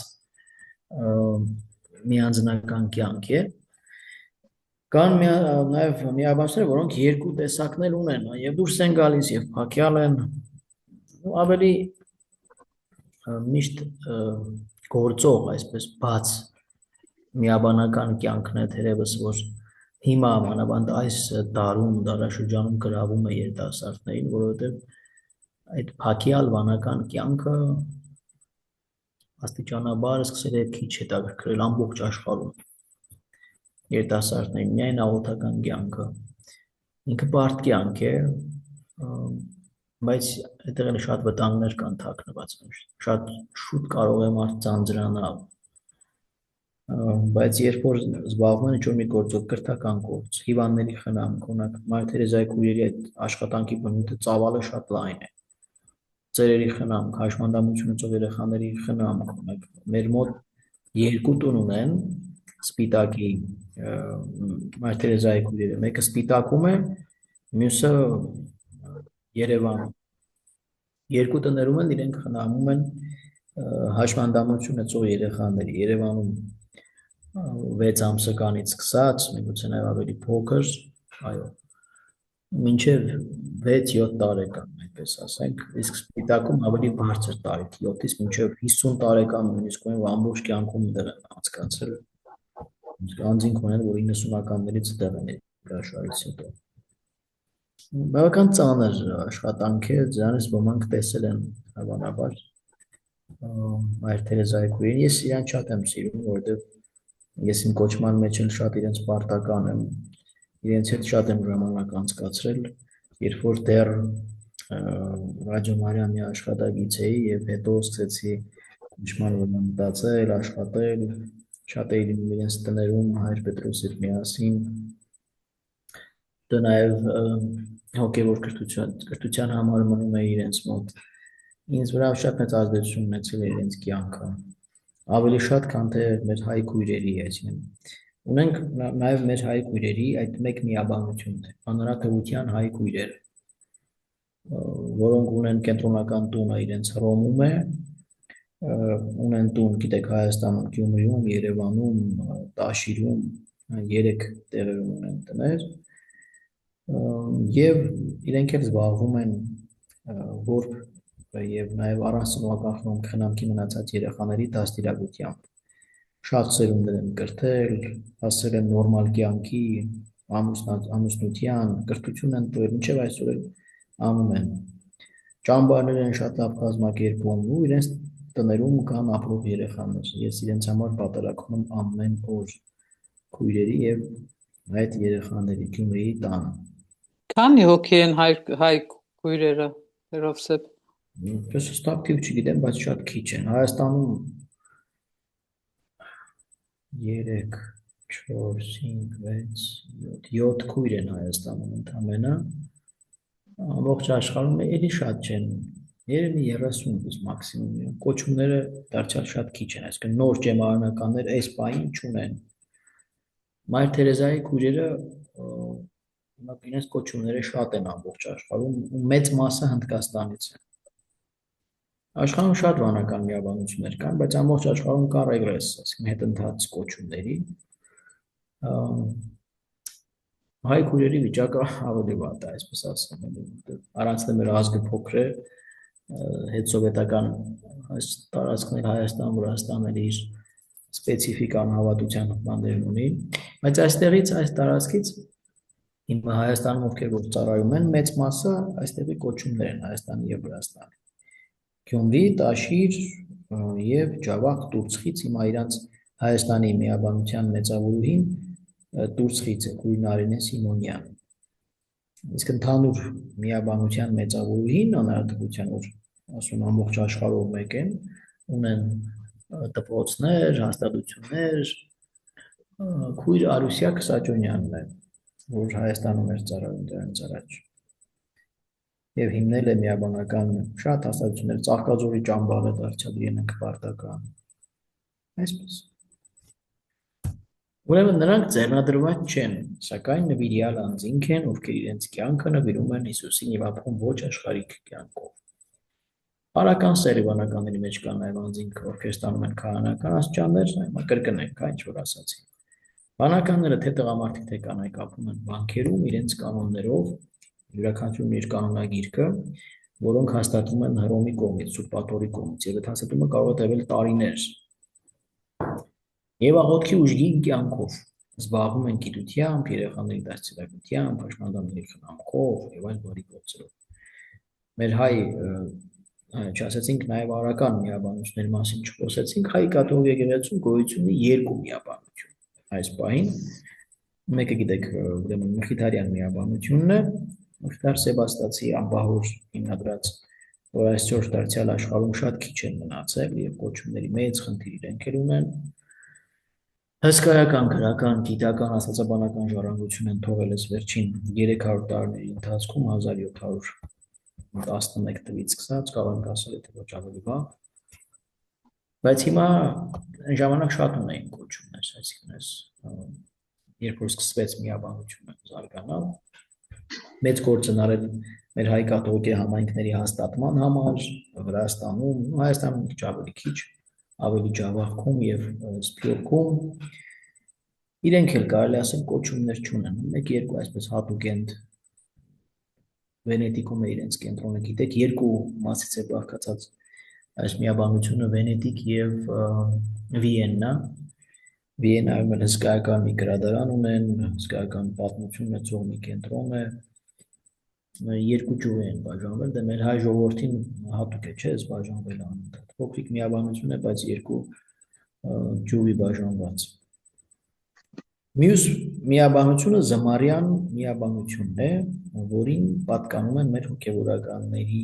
միանձնական կյանք է։ Կան նաև միաբանություններ, որոնք երկու տեսակներ ունեն, եւ դուրս են գալիս, եւ փակյալ են, ավելի միշտ գործող, այսպես բաց միաբանական կյանքն է, թերևս որ հիմա մանավանդ այս դարաշրջանում գրավում է երիտասարդներին, որովհետեւ այդ փակյալ վանական կյանքը աստիճանաբար սկսել է քիչ հետաքրքրել ամբողջ աշխարհում երիտասարդներին, միայն աղոթական կյանքը ինքը բարդ կյանք է, բայց այդտեղ էլ շատ վտանգներ կան թաքնված, շատ շուտ կարող է մարդ ձանձրանալ, բայց երբ որ զբաղվում են ինչ-որ մի գործով, կրթական գործ, հիվանդների խնամք, օրինակ Մայր Թերեզայի քույրերի այդ աշխատանքի բնույթը ծավալը շատ լայն է, ծերերի խնամք, հաշմանդամություն ունեցող երեխաների խնամք, օրինակ մեր մոտ երկու տուն ունեն Սպիտակի Մայր Թերեզայի քույրերը, մեկը Սպիտակում է, մյուսը Երևանում։ Երկու տներում են իրենք խնամում են հաշմանդամություն ունեցող երեխաների, Երևանում 6 ամսականից սկսած, միգուցե նաև ավելի փոքր, այո, մինչև 6-7 տարեկան, այդպես ասենք, իսկ Սպիտակում ավելի բարձր տարիք, 7-ից մինչև 50 տարեկան, նույնիսկ ամբողջ կյանքում դեռ են անցկացրել, անձինք ունեն, որ 90-ականներից դեռ են հրաշալից հետո։ Բավական ծանր աշխատանք է, դրանից ոմանք տեսել են հավանաբար Մայր Թերեզայի քույրերին, ես իրան շատ եմ սիրում, որովհետև ես իմ կոչման մեջ էլ շատ իրենց պարտական եմ, իրենց հետ շատ եմ ժամանակ անցկացրել, երբ որ դեռ Ռադիո Մարիամի աշխատակից էի եւ հետո սկսեցի կոչման վրա մտածել, աշխատել, շատ էի լինում իրենց տներում Հայր Պետրոսի հետ միասին, դա նաեւ հոգևոր կրթության համար մնում է իրենց մոտ, ինձ վրա շատ մեծ ազդեցություն ունեցել է իրենց կյանքը, ավելի շատ, քան թե մեր հայ քույրերի, այսինքն ունենք նաև մեր հայ քույրերի այդ մեկ միաբանությունն է, անհրաժեշտության հայ քույրերը, որոնք ունեն կենտրոնական տունը իրենց Հռոմում է, ունեն տուն, գիտեք, Հայաստանում, Գյումրիում, Երևանում, Տաշիրում, 3 տեղերում ունեն տներ, եւ իրենք էլ զբաղվում են որբ եւ նաեւ առանց ծնողական խնամքի մնացած երեխաների դաստիարակությամբ, շատ սերունդներ են կրթել, հասել են նորմալ կյանքի, ամուսնության, կրթություն են տվել, մինչև այսօր էլ անում են, ճամբարներ են շատ լավ կազմակերպում ու իրենց տներում կան ապրող երեխաներ, ես իրենց համար պատրաստում եմ ամեն օր քույրերի եւ այդ երեխաների Գյումրիի տանը։ Քանի հոգի են հայ քույրերը, Հերովսեփ։ Հստակ թիվ չգիտեմ, բայց շատ քիչ են։ Հայաստանում 3, 4, 5, 6, 7 քույր են Հայաստանում ընդամենը։ Ամբողջ աշխարհում էլի շատ չեն։ Երևի 30 մաքսիմում։ Կոչումները դարձյալ շատ քիչ են, այսինքն նոր ջեմարանականներ այս պահին չունեն։ Մայր Թերեզայի քույրերը իրենց կոչումները շատ են ամբողջ աշխարհում ու մեծ մասը Հնդկաստանից են։ Աշխարհում շատ վանական միաբանություններ կան, բայց ամբողջ աշխարհում կա ռեգրես, այսինքն հետընթաց կոչումների։ Հայ քույրերի վիճակը ավելի վատ է, այսպես ասեմ, առանց մեր ազգը փոքր է, հետսովետական այս տարածքներ Հայաստան, Վրաստանն իր սպეციფიկ անհավատության բաներ ունի, բայց այստեղից այս տարածքից հիմա Հայաստանում ովքեր որ ծառայում են, մեծ մասը այստեղի կոչումներ են Հայաստանի եւ Վրաստանի։ Գյումրի, Տաշիր եւ Ջավախ Տուրցխից հիմա իրանց Հայաստանի միաբանության մեծավորուհին Տուրցխից է Կույնարինե Սիմոնյան։ Իսկ ընդհանուր միաբանության մեծավորուհին անհատության որ ասում ամբողջ աշխարհով մեկ են, ունեն դպրոցներ, հաստատություններ, քույր Արուսյա Քսաճոնյանն է, որ Հայաստանում էր ծառայում դրանից առաջ։ Եվ հիմնել է միաբանական շատ հաստատություններ, Ծաղկաձորի ճամբարը դարձյալ իրենք պարտական։ Այսպես։ Ուրեմն նրանք ձեռնադրված չեն, սակայն նվիրյալ անձինք են, ովքեր իրենց կյանքը նվիրում են Հիսուսին եւ ապրում ոչ աշխարհիկ կյանքով։ Արական սերիվանականների մեջ կան նաև անձինք, ովքեր ստանում են քահանական աստիճաններ, հիմա կրկնենք, ինչ որ ասացի։ Վանականները թե տղամարդիկ թե կանայք ապրում են բանկերում իրենց կանոններով, յուրաքանչյուրն իր կանոնագիրքը, որոնք հաստատվում են Հռոմի կողմից, Սուրբ Պաթորի կողմից, եւ այդ հաստատումը կարող է տևել տարիներ։ Եվ աղոթքի ուժգին կյանքով զբաղվում են գիտությամբ, երեխաների դաստիարակությամբ, հաշմանդամների խնամքով եւ այլ բարի գործերով։ Մեր հայ չասեցինք նաև արական միաբանությունների մասին չխոսեցինք, հայ կաթողիկ եկեղեցում գոյություն ունի երկու միաբանություն։ Այս պահին մեկը գիտեք, ուրեմն Մխիթարյան միաբանությունն է, Մխիթար Սեբաստացի անբահոր հիմնադրած, որ այսօր դարձյալ աշխարհում շատ քիչ են մնացել եւ կոչումների մեծ խնդիր իրենք ունեն։ Հսկայական գրական, գիտական, աստվածաբանական ժառանգություն են թողել այս վերջին 300 տարիների ընթացքում 1711 թվականից սկսած, կարող ենք ասել, թե ոչ ավելի վաղ, բայց հիմա այն ժամանակ շատ ունեին կոչումներ, այսինքն երբ որ սկսվեց միաբանությունը զարգանալ, մեծ գործ են արել մեր հայ կաթողիկ համայնքների հաստատման համար, Վրաստանում, Հայաստանում մի քիչ ավելի քիչ, ավելի Ջավախքում եւ Սփյուռքում իրենք էլ կարելի ասել կոչումներ չունեն, մեկ-երկու այսպես հատուկ են Վենետիկում է իրենց կենտրոնը, գիտեք, երկու մասից է բաղկացած այս միաբանությունը Վենետիկ եւ Վիեննա։ Վիեննայում էլ հսկայական մի գրադարան ունեն, հսկայական պատմություն ունեցող մի կենտրոն է։ Երկու ճյուղ են բաժանվել, դա մեր հայ ժողովրդին հատուկ է, չէ՞, բաժանվել անընդհատ։ Փոքրիկ միաբանություն է, բայց երկու ճյուղի բաժանված։ Մյուս միաբանությունը Զմարյան միաբանությունն է, որին պատկանում են մեր հոգևորականների,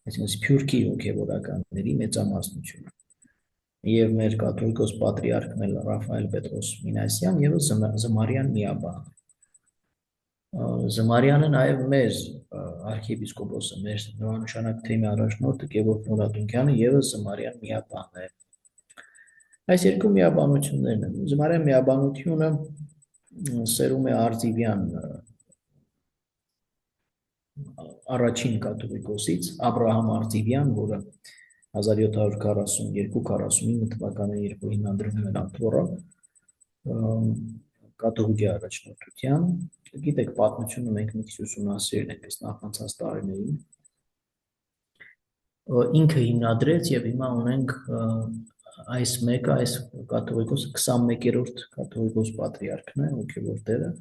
այսինքն Սփյուռքի հոգևորականների մեծամասնությունը։ Եվ մեր կաթողիկոս պատրիարքն էլ Ռաֆայել Պետրոս Մինասյան եւ Զմարյան միաբան։ Զմարյանը նաև մեր արքիեպիսկոպոսը, մեր նորանշանակ թեմի առաջնորդը Գևորգ Նորատունկյանը եւս Զմարյան միաբան է։ Այս երկու միաբանություններն են։ Զմարյան միաբանությունը սերում է Արձիվյան առաջին կաթողիկոսից Աբրահամ Արձիվյան, որը 1742-49 թվականներին երբ հիմնադրվում էր Անտորը կաթողիկի առաջնորդության, գիտեք, պատմությունը մենք մի քիչ ուսումնասիրել ենք այս նախանցած տարիներին։ Ինքը հիմնադրեց եւ հիմա ունենք այս մեկը, այս կաթողիկոսը 21-րդ կաթողիկոս պատրիարքն է, հոգևոր տերը,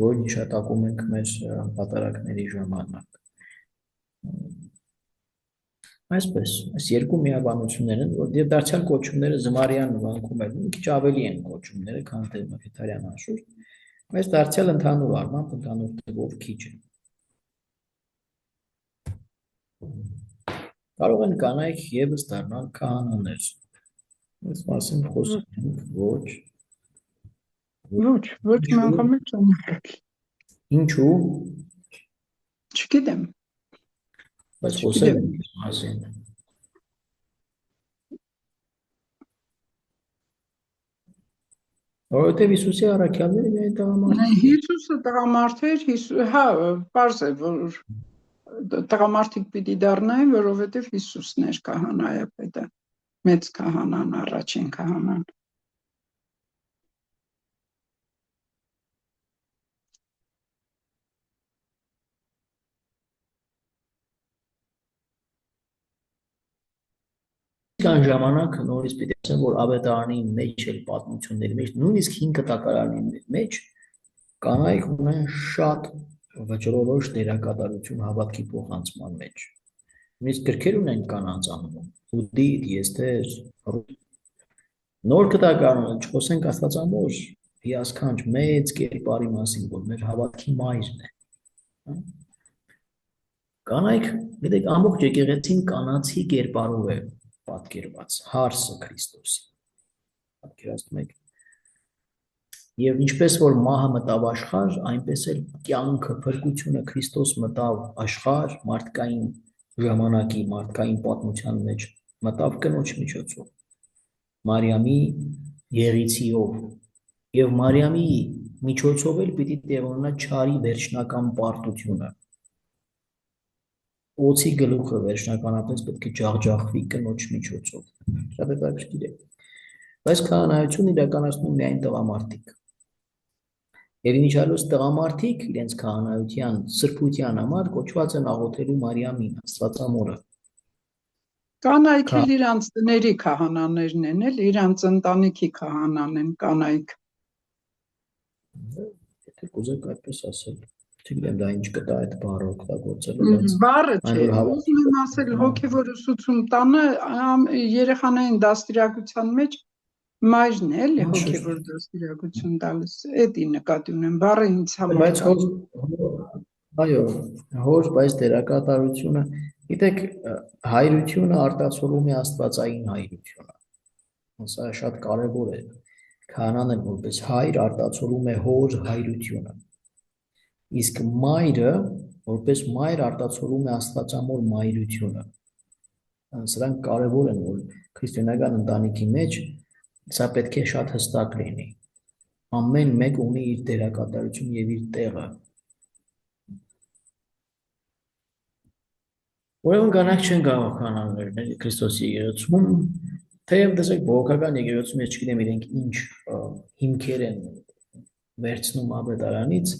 որին հիշատակում ենք մեր պատարագների ժամանակ։ Այսպես, այս երկու միաբանություններ են, որ դարձյալ կոչումները Զմարյան վանքում են, մի քիչ ավելի են կոչումները, քան թե Մխիթարյան անշուշտ, բայց դարձյալ ընդհանուր առմամբ ընդհանուր թվով քիչ են։ Կարող են կանայք ևս դառնալ քահանաներ։ Այս մասին խոսում ենք, ոչ։ Ոչ մի անգամ չեմ եղել։ Ինչու՞։ Չգիտեմ։ Բայց խոսել ենք այս մասին։ Որովհետև Հիսուսի առաքյալները միայն տղամարդ։ Հիսուսը տղամարդ էր, հա, պարզ է, որ տղամարդիկ պիտի դառնային, որովհետև Հիսուսն էր քահանայապետը, մեծ քահանան, առաջին քահանան։ Կան ժամանակ նորից պիտի ասեմ, որ ավետարանի մեջ էլ պատմությունների մեջ, նույնիսկ 5 կտակարանի մեջ կանայք ունեն շատ վճռորոշ դերակատարություն հավատքի փոխանցման մեջ։ Նույնիսկ գրքեր ունեն կանանց անունով, Հուդիթ, Եստեր, նոր կտակարանը չխոսենք Աստվածամոր հիասքանչ մեծ կերպարի մասին, որ մեր հավատքի մայրն է։ Կանայք, գիտեք, ամբողջ եկեղեցին կանացի կերպարով է պատկերված, հարսը Քրիստոսի, պատկերացնում եք, և ինչպես որ մահը մտավ աշխարհ, այնպես էլ կյանքը, փրկությունը Քրիստոս մտավ աշխարհ, մարդկային ժամանակի, մարդկային պատմության մեջ մտավ կնոջ միջոցով, Մարիամի եղիցիով, և Մարիամի միջոցով էլ պիտի տեղ ունենա չարի վերջնական պարտությունը, օձի գլուխը վերջնականապես պետք է ջախջախվի կնոջ միջոցով, շատ հետաքրքիր է, բայց քահանայությունը իրականացնում միայն տղամարդիկ, և իմիջիալոց տղամարդիկ իրենց քահանայության սրբության համար կոչված են աղոթելու Մարիամին, Աստվածամորը։ Կանայք էլ իրանց տների քահանաներն են, էլ իրանց ընտանիքի քահանան են կանայք։ Եթե կուզեք այդպես ասել, չգիտեմ դա ինչ կտա այդ բառը օգտագործելը, բայց բառը չէ, ուզում եմ ասել հոգևոր ուսուցում տանը երեխաներին դաստիարակության մեջ մայրն է էլի հոգևոր դաստիարակություն տալիս, էդի նկատի ունեմ, բառը ինձ համար բայց այո, հոր, բայց դերակատարությունը, գիտեք, հայրությունը արտացոլում է աստվածային հայրությունը, սա շատ կարևոր է, քահանան էլ որպես հայր արտացոլում է հոր հայրությունը, իսկ մայրը, որպես մայր արտացոլում է աստվածամոր մայրությունը, սրանք կարևոր են, որ քրիստոնեական ընտանիքի մեջ սա պետք է շատ հստակ լինի, ամեն մեկ ունի իր դերակատարություն և իր տեղը, ուրեմն կանայք չեն կարող քահանաներ Քրիստոսի եկեղեցում, թեև տեսեք բողոքական եկեղեցում ես չգիտեմ իրենք ինչ հիմքեր են վերցնում ավետարանից,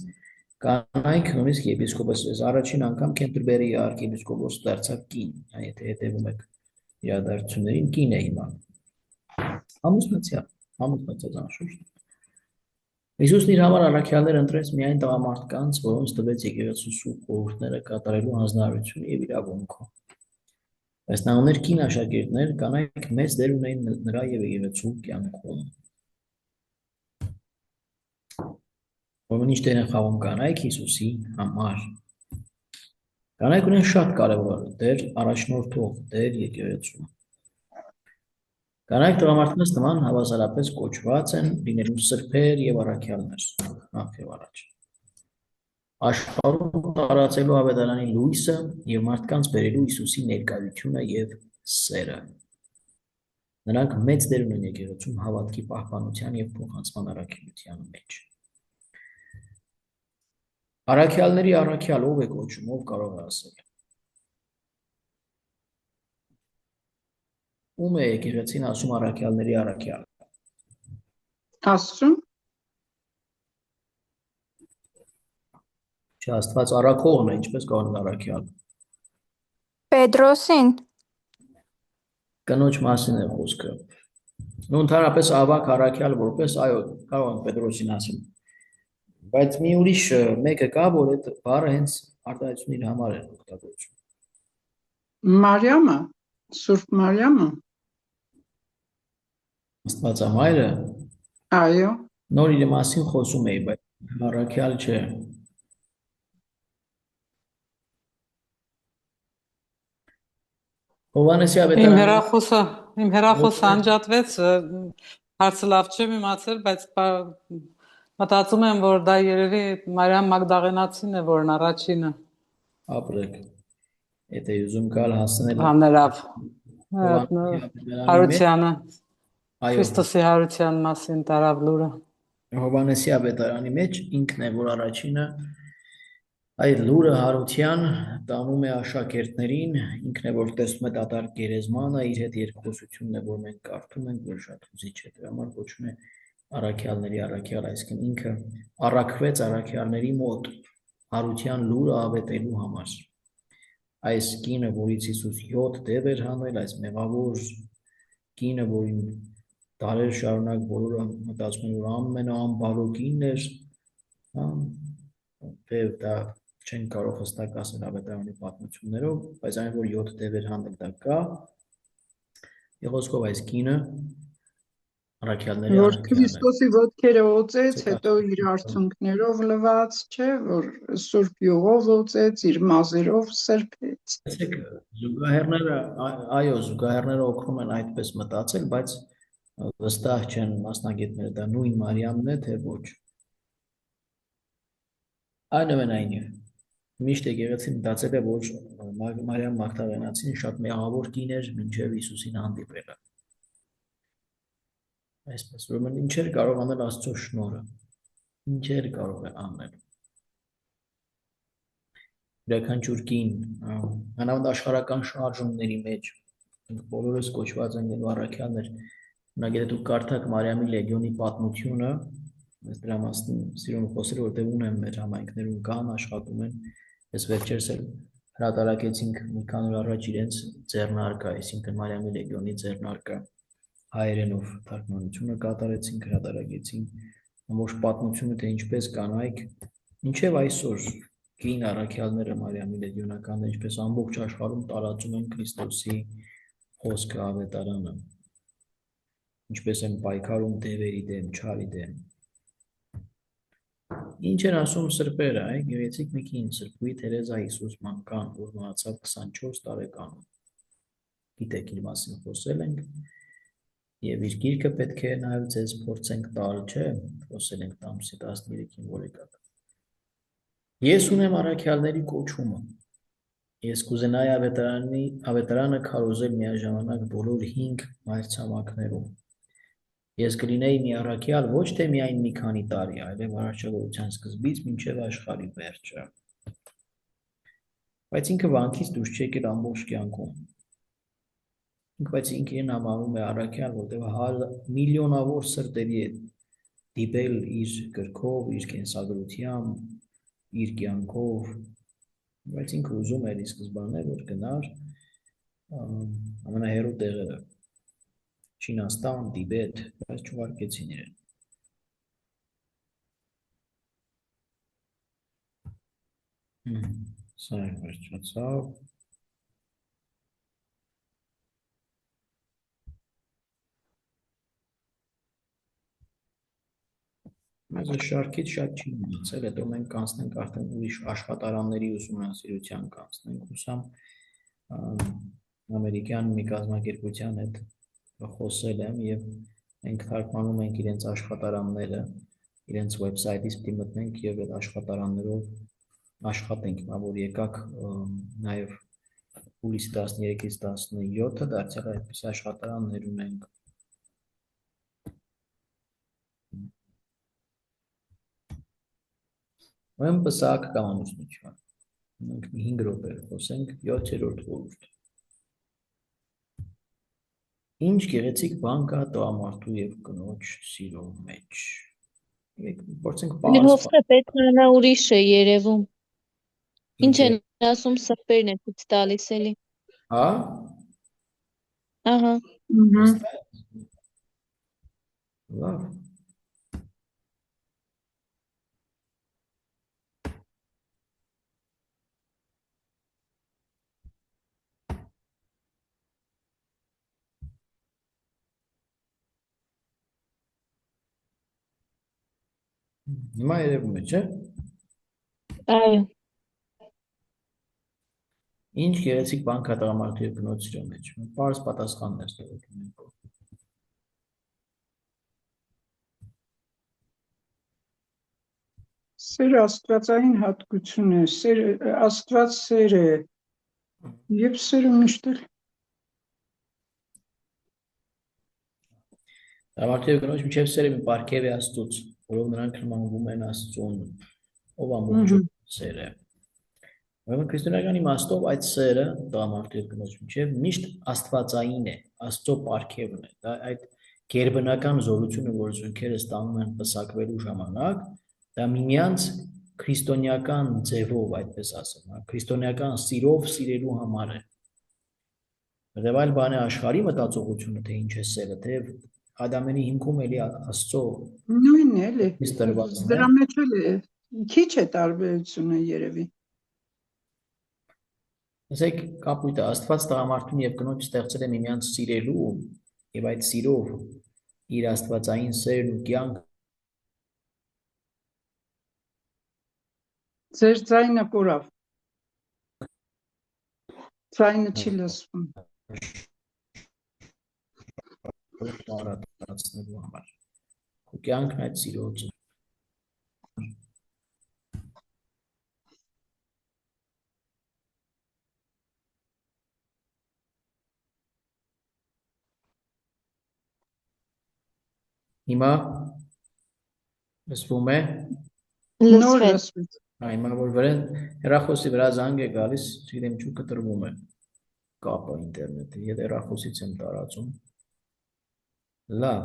կանայք նույնիսկ եպիսկոպոս առաջին անգամ Քենտերբերիի արքեպիսկոպոս դարձավ կին, եթե հետևում եք իրադարձություններին, կին է հիմա, ամուսնացյալ անշուշտ։ Հիսուսն իր համար առաքյալներ ընտրեց միայն տղամարդկանց, որոնց տվեց եկեղեցու սուրբ խորհուրդները կատարելու հանձնարարությունը և իրավունքը։ Բայց նա ուներ կին աշակերտներ, կանայք մեծ դեր ունեին նրա և եկեղեցու կյանքում։ Ուրեմն ինչ դեր են խաղում կանայք Հիսուսի համար։ Կանայք ունեն շատ կարևոր դեր, առաջնորդող դեր եկեղեցում։ Կանայք տղամարդկանց նման հավասարապես կոչված են լինելու սրբեր և առաքյալներ, նախ և առաջ։ Աշխարհում տարածելու ավետարանի լույսը և մարդկանց բերելու Հիսուսի ներկայությունը և սերը։ Նրանք մեծ դեր ունեն եկեղեցում հավատքի պահպանության և փոխանցման առաքելության մեջ։ Առաքյալների առաքյալ ով է կոչում, ով կարող է ասել։ Ում է եկեղեցին ասում առաքյալների առաքյալ։ Աստծուն։ Չէ, Աստված առաքողն է, ինչպես կարող է առաքյալ։ Պետրոսին։ Կնոջ մասին է խոսքը։ Ու ընդհանրապես ավակ առաքյալ որպես, այո, կարող են Պետրոսին ասել։ Բայց մի ուրիշ մեկը կա, որ այդ բառը հենց արտահայտություն իր համար է օգտագործում։ Մարիամը, Սուրբ Մարիամը։ Աստվածամայրը։ Այո։ Նոր իր մասին խոսում էի, բայց առաքյալ չէ։ Հովհաննեսի Իմ ավետարանի հերախոսը անջատվեց, հարցը լավ չեմ իմացել, բայց մտածում եմ, որ դա երևի Մարիամ Մագդաղենացին է, որն առաջինը ապրեք, եթե ուզում գալ հասնել հաներավ Հովհաննեսի ավետարանի մեջ, Հարությանը, այո, Քրիստոսի Հարության մասին տարավ լուրը։ Հովհաննեսի ավետարանի մեջ ինքն է, որ առաջինը այդ լուրը Հարության տանում է աշակերտներին, ինքն է, որ տեսնում է դատարկ գերեզմանը, իր հետ երկխոսությունն է, որ մենք կարդում ենք, որ շատ հուզիչ է, դրա համար կոչվում է առաքյալների առաքյալ, այսինքն ինքը առաքվեց առաքյալների մոտ Հարության լուրը ավետելու համար։ Այս կինը, որից Հիսուս 7 դև էր հանել, այս մեղավոր կինը, որին դարեր շարունակ բոլորը մտածում են, որ ամենաանբարո կինն էր, դև դա չեն կարող հստակ ասել ավետարանի պատմություններով, բայց այն, որ 7 դև էր հանել, դա կա, եղոսքով այս կինը առաքյալների Որ առաքյալն է։ Քրիստոսի ոտքերը օծեց, հետո իր արցունքներով լվաց, չէ, որ Սուրբ Յուղով օծեց, իր մազերով սրբեց։ Տեսեք, զուգահեռները, այո, զուգահեռները օգնում են այդպես մտածել, բայց վստահ չեն մասնագետները, դա նույն Մարիամն է, թե ոչ։ Այնուամենայնիվ, միշտ եկեղեցին մտածել է, որ Մարիամ Մագդաղենացին շատ մեղավոր կին էր մինչև Հիսուսին հանդիպելը։ Այսպես, ուրեմն ինչեր կարող անել Աստծո շնորհը, ինչեր կարող է անել։ Յուրաքանչյուր կին, հնավանդ աշխարհական շարժումների մեջ, բոլորս կոչված են առաքյալներ, նագետ դուք կարդաք Մարիամի լեգիոնի պատմությունը, ես դրա մասին սիրում խոսել, որտեղ ունեմ մեր համայնքներում կան, աշխատում են, ես վերջերս էլ հրատարակեցինք մի քանի օր առաջ իրենց ձեռնարկը, այսինքն Մարիամի լեգիոնի ձեռնարկը հայերենով թարգմանությունը կատարեցինք, հրատարակեցինք, ամբողջ պատմությունը, թե ինչպես կանայք, ինչև այսօր կին առաքյալները Մարիամի լեգիոնականները, ինչպես ամբողջ աշխարհում տարածում են Քրիստոսի խոսքը ավետարանը, ինչպես են պայքարում դևերի դեմ, չարի դեմ։ Ինչ են ասում սրբերը, գեղեցիկ մի կին, սրբուի Թերեզա Հիսուս Մանկան, որ մահացավ 24 տարեկանում։ Գիտեք, իր մասին խոսել ենք, եւ իր գիրքը պետք է նաեւ ձեզ փորձենք տալ, չէ, խոսել ենք տամսի 13-ին, որ եկաք։ Ես ունեմ առաքյալների կոչումը։ Ես կուզենայի ավետարանը քարոզել միաժամանակ բոլոր 5 մայրցամաքներում։ Ես կլինեի մի առաքյալ ոչ թե միայն մի քանի տարի, այլև առաջավորության սկզբից մինչև աշխարհի վերջը։ Բայց ինքը վանքից դուրս չի եկել ամբողջ կյանքում։ Բայց ինքն համարում է առաքյալ, որտեղ միլիոնավոր սրտերի է դիպել իր գրքով, իր կենսագրությամբ, իր կյանքով, բայց ինքը ուզում էր ի սկզբանե, որ գնար ամենահեռու տեղերը, Չինաստան, Տիբետ, բայց չուղարկեցին իրեն։ Սա է վերջացավ։ Մեզ շարքից շատ չի մնացել, հետո մենք կանցնենք արդեն ուրիշ աշխատարանների ուսումնասիրության կանցնենք, հուսամ ամերիկյան մի կազմակերպության հետ խոսել եմ եւ մենք թարգմանում ենք իրենց աշխատարանները, իրենց վեբսայթից պիտի մտնենք եւ այդ աշխատարաններով աշխատենք, որ եկակ նաեւ հուլիսի 13-ից 17-ը դարձյալ այդպես աշխատարաններ ունենք։ Ուրեմն պսակ կամ ամուսնություն։ Մենք 5 րոպե խոսենք 7-րդ ոլորտ։ Ինչ գեղեցիկ բան կա տղամարդու եւ կնոջ սիրո մեջ։ Փորձենք Հովսե Պետրանը ուրիշ է երևում։ Ինչ են ասում սրբերն է ցույց տալիս էլի։ Հա։ Ահա։ Լավ։ Հիմա երևում է, չէ՞։ Այո։ Ինչ գեղեցիկ բան կա տղամարդու եւ կնոջ սիրո մեջ։ Պարզ պատասխաններ տվեք։ Սերը աստվածային հատկություն է, աստված սեր է, եւ սերը միշտ էլ Տղամարդու եւ կնոջ միջև սերը մի պարգև է Աստծուց, որով նրանք նմանվում են Աստծուն, ով ամբողջ սեր է։ Ուրեմն քրիստոնեական իմաստով այդ սերը տղամարդու եւ կնոջ միջև միշտ աստվածային է, Աստծո պարգևն է։ Դա այդ գերբնական զորությունը, որ զույգերը ստանում են պսակվելու ժամանակ, դա միմյանց քրիստոնեական ձևով, այդպես ասեմ, քրիստոնեական սիրով սիրելու համար է։ Որտեղ այլ բան է աշխարհի մտածողությունը, թե ինչ է սերը, թե Ադամենի հիմքում էլի Աստծո նույնն է, էլի։ Դրված Դրա մեջ էլ է, քիչ է տարբերությունը երևի։ Ասեք կապույտը Աստված տղամարդուն եւ կնոջ ստեղծել է միմյանց սիրելու եւ այդ սիրով իր աստվածային սերն ու կյանք Ձեր ձայնը կորավ։ Ձայնը չի լսվում։ արածնելու համար։ Ու կյանքն այդ սիրով Հիմա լսվում է։ Նոր լսվեց։ Հիմա որ վրան հեռախոսի վրա զանգ է գալիս, չգիտեմ ինչու կտրվում է կապը ինտերնետի, եթե հեռախոսից եմ տարածում։ Լավ,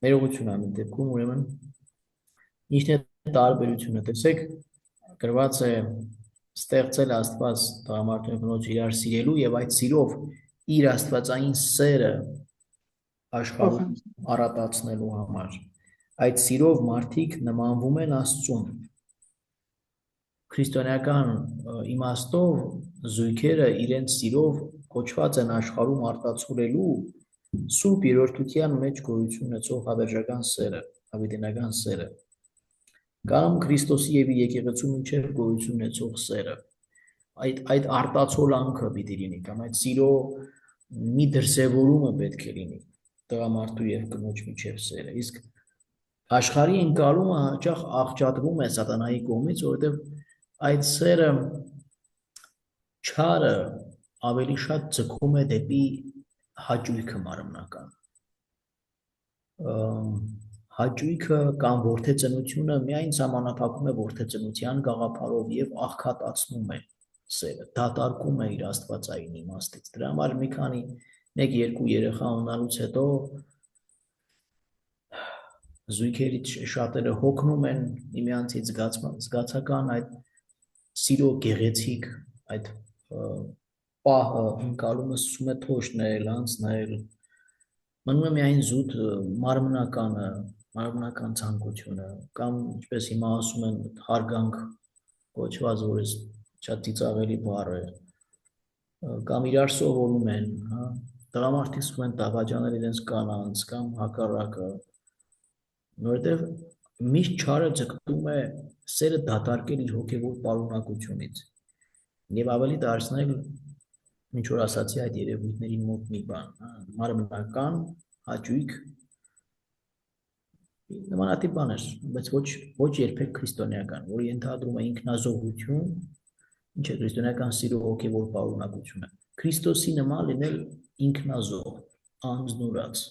ներողություն ամեն դեպքում, ուրեմն ինչն է տարբերությունը, տեսեք, գրված է ստեղծել Աստված տղամարդու եւ կնոջ իրար սիրելու եւ այդ սիրով իր աստվածային սերը աշխարհում առատացնելու համար։ Այդ սիրով մարդիկ նմանվում են Աստծուն։ Քրիստոնեական իմաստով զույգերը իրենց սիրով կոչված են աշխարհում արտացոլելու սուրբ երրորդության մեջ գոյություն ունեցող հավերժական սերը, հավիտենական սերը, կամ Քրիստոսի եւ եկեղեցու միջև գոյություն ունեցող սերը։ Այդ արտացոլանքը պիտի լինի, կամ այդ սիրո մի դրսևորումը պետք է լինի տղամարդու եւ կնոջ միջև սերը։ Իսկ աշխարհի ընկալումը հաճախ աղճատվում է սատանայի կողմից, որովհետեւ այդ սերը չարը ավելի շատ ձգում է դեպի հաճույքը մարմնական։ Հաճույքը կամ որդեծնությունը միայն սահմանափակում է որդեծնության գաղափարով եւ աղքատացնում է սերը, դատարկում է իր աստվածային իմաստից։ Դրա համար մի քանի 1-2 երեխա ունենալուց հետո զույգերից շատերը հոգնում են միմյանցից զգացական այդ սիրո գեղեցիկ այդ պահը ընկալումը սկսում է թոշնել, անցնել, մնում է միայն զուտ մարմնական ցանկությունը, կամ ինչպես հիմա ասում են հարգանք կոչված, որ էս շատ ծիծաղելի բառ է, կամ իրար սովորում են, հա, տղամարդիկ սկսում են տավաճանել իրենց կանանց, կամ հակառակը, որովհետև միշտ չարը ձգտում է սերը դատարկել իր հոգևոր պարունակությունից եւ ավելի դարձնել ինչ որ ասացի այդ երևույթների մոտ մի բան, մարմնական հաճույք նմանատիպ բաներ, բայց ոչ երբեք քրիստոնեական, որը ենթադրում է ինքնազոհություն, ինչ է քրիստոնեական սիրո հոգևոր պարունակությունը։ Քրիստոսի նման լինել ինքնազոհ, անձնուրաց։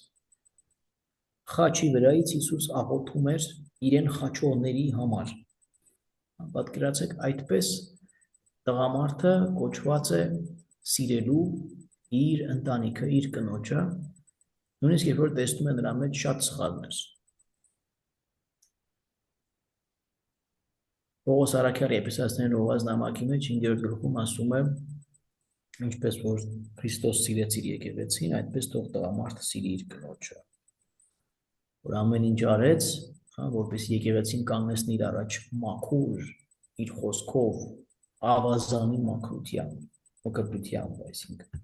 Խաչի վրայից Հիսուս աղոթում էր իրեն խաչողների համար։ Պատկերացեք, այդպես տղամարդը կոչված է սիրելու իր ընտանիքը, իր կնոջը, նույնիսկ երբ որ տեսնում է նրա մեջ շատ սխալներ։ Պողոս առաքյալի Էփեսացիներին ուղղված նամակի մեջ 5-րդ գլխում ասում է, ինչպես որ Քրիստոս սիրեց իր եկեղեցին, այդպես թող տղամարդը սիրի իր կնոջը, որ ամեն ինչ արեց, որպես եկեղեցին կանգնեցնի իր առաջ մաքուր, իր խոսքով, ավազանի մաքրությամբ, մկրտությամբ, այսինքն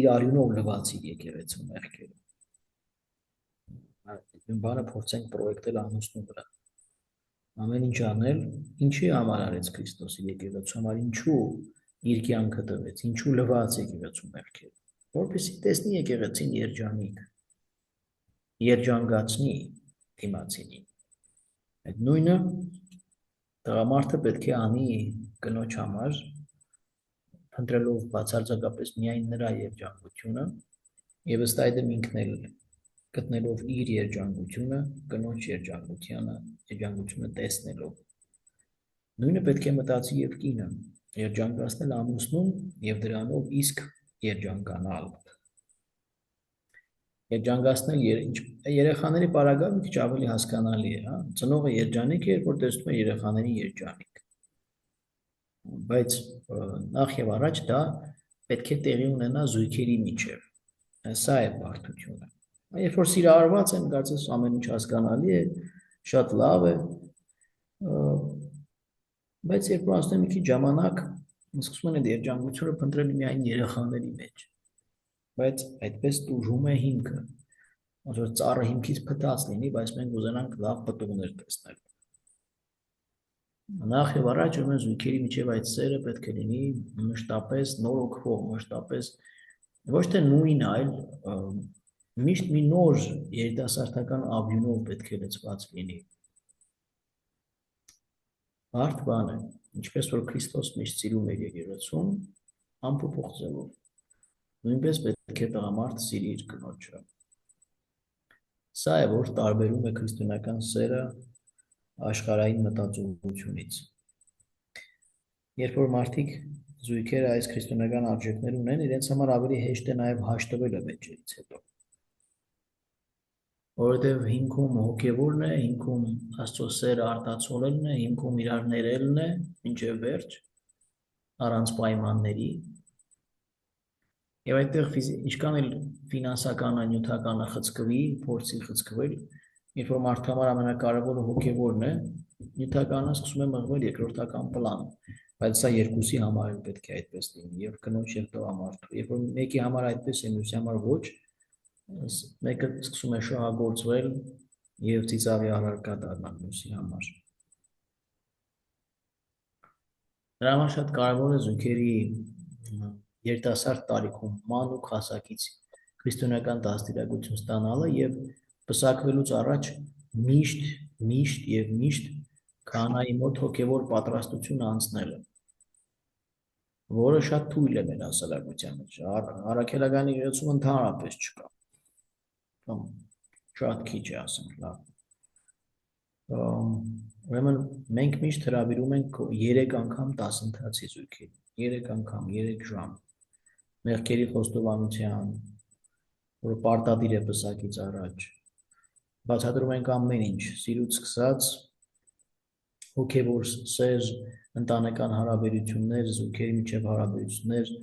իր արյունով լվաց իր եկեղեցու մեղքերը։ Այդ բանը փորձենք պրոյեկտել ամուսնու վրա։ Ամեն ինչ անել, ինչի համար արեց Քրիստոսի եկեղեցու համար, ինչու իր կյանքը տվեց, ինչու լվաց եկեղեցու մեղքերը, որպեսզի տեսնի եկեղեցին երջանիկ, երջանկացնի դիմացինին։ Այդ նույնը տղամարդը պետք է անի կնոջ համար, փնտրելով բացարձակապես միայն նրա երջանկությունը եւ ըստ այդմ ինքն էլ գտնելով իր երջանկությունը, կնոջ երջանկությունը տեսնելով։ Նույնը պետք է մտածի եւ կինը, երջանկացնել ամուսնուն եւ դրանով իսկ երջանկանալ։ Երջանկացնել երեխաների պարագայում մի քիչ ավելի հասկանալի է, հա, ծնողը երջանիկ է, որ տեսնում է երեխաների երջանիկ։ Բայց նախ եւ առաջ դա պետք է տեղի ունենա զույգերի միջև։ Սա է բարդությունը։ Երբ որ սիրահարված են, կարծես ամեն ինչ հասկանալի է, շատ լավ է, բայց երբ որ անցնում է մի քիչ ժամանակ, սկսում են այդ երջանկությունը փնտրել միայն երեխաների մեջ։ Բայց այդպես տուժում է հիմքը, ոնց որ ծառը հիմքից փտած լինի, բայց մենք ուզենանք լավ պտուղներ տեսնել։ Նախ եւ առաջ ուրեմն զույգերի միջև այդ սերը պետք է լինի մշտապես նորոգվող, մշտապես ոչ թե նույն, այլ միշտ մի նոր երիտասարդական աբյունով պետք է լցված լինի։ Բարդ բան է, ինչպես որ Քրիստոս միշտ սիրում էր եկեղեցուն, անփոփոխ ձևով։ Նույնպես պետք է տղամարդը սիրի իր կնոջը։ Սա է, որ տարբերում է քրիստոնեական սերը աշխարհային մտածողությունից։ Երբ որ մարդիկ զույգերը այս քրիստոնեական արժեքներ ունեն, իրենց համար ավելի հեշտ է նաև հաշտվելը վեճերից հետո։ Որովհետև հիմքում հոգևորն է, հիմքում Աստծո սերը արտացոլելն է, հիմքում իրար ներելն է, մինչև վերջ, առանց պայմանների։ Եվ այդտեղ ինչքան էլ ֆինանսականը, նյութականը խցկվի, փորձի խցկվել, երբ որ մարդու համար ամենակարևորը հոգևորն է, նյութականը սկսում է մղվել երկրորդական պլան, բայց սա երկուսի համար էլ պետք է այդպես լինի, եւ կնոջ եւ տղամարդու։ Երբ որ մեկի համար այդպես է, մյուսի համար ոչ, մեկը սկսում է շահագործվել եւ ծիծաղի առարկա դառնալ մյուսի համար։ Դրա համար շատ կարևոր է զույգերի երիտասարդ տարիքում մանուկ հասակից քրիստոնեական դաստիարակություն ստանալը եւ պսակվելուց առաջ միշտ քահանայի մոտ հոգեվոր պատրաստություն անցնելը, որը շատ թույլ է մեր հասարակության մեջ, առաքելականի եկեղեցում ընդհանրապես չկա, շատ քիչ է ասենք, լավ։ Ուրեմն մենք միշտ հրավիրում ենք 3 անգամ դասընթացի զույգին, 3 անգամ, 3 ժամ, մեղքերի խոստովանության, որը պարտադիր է պսակից առաջ, բացատրում ենք ամեն ինչ, սիրուց սկսած, հոգևոր սեր, ընտանեկան հարաբերություններ, զույգերի միջև հարաբերություններ,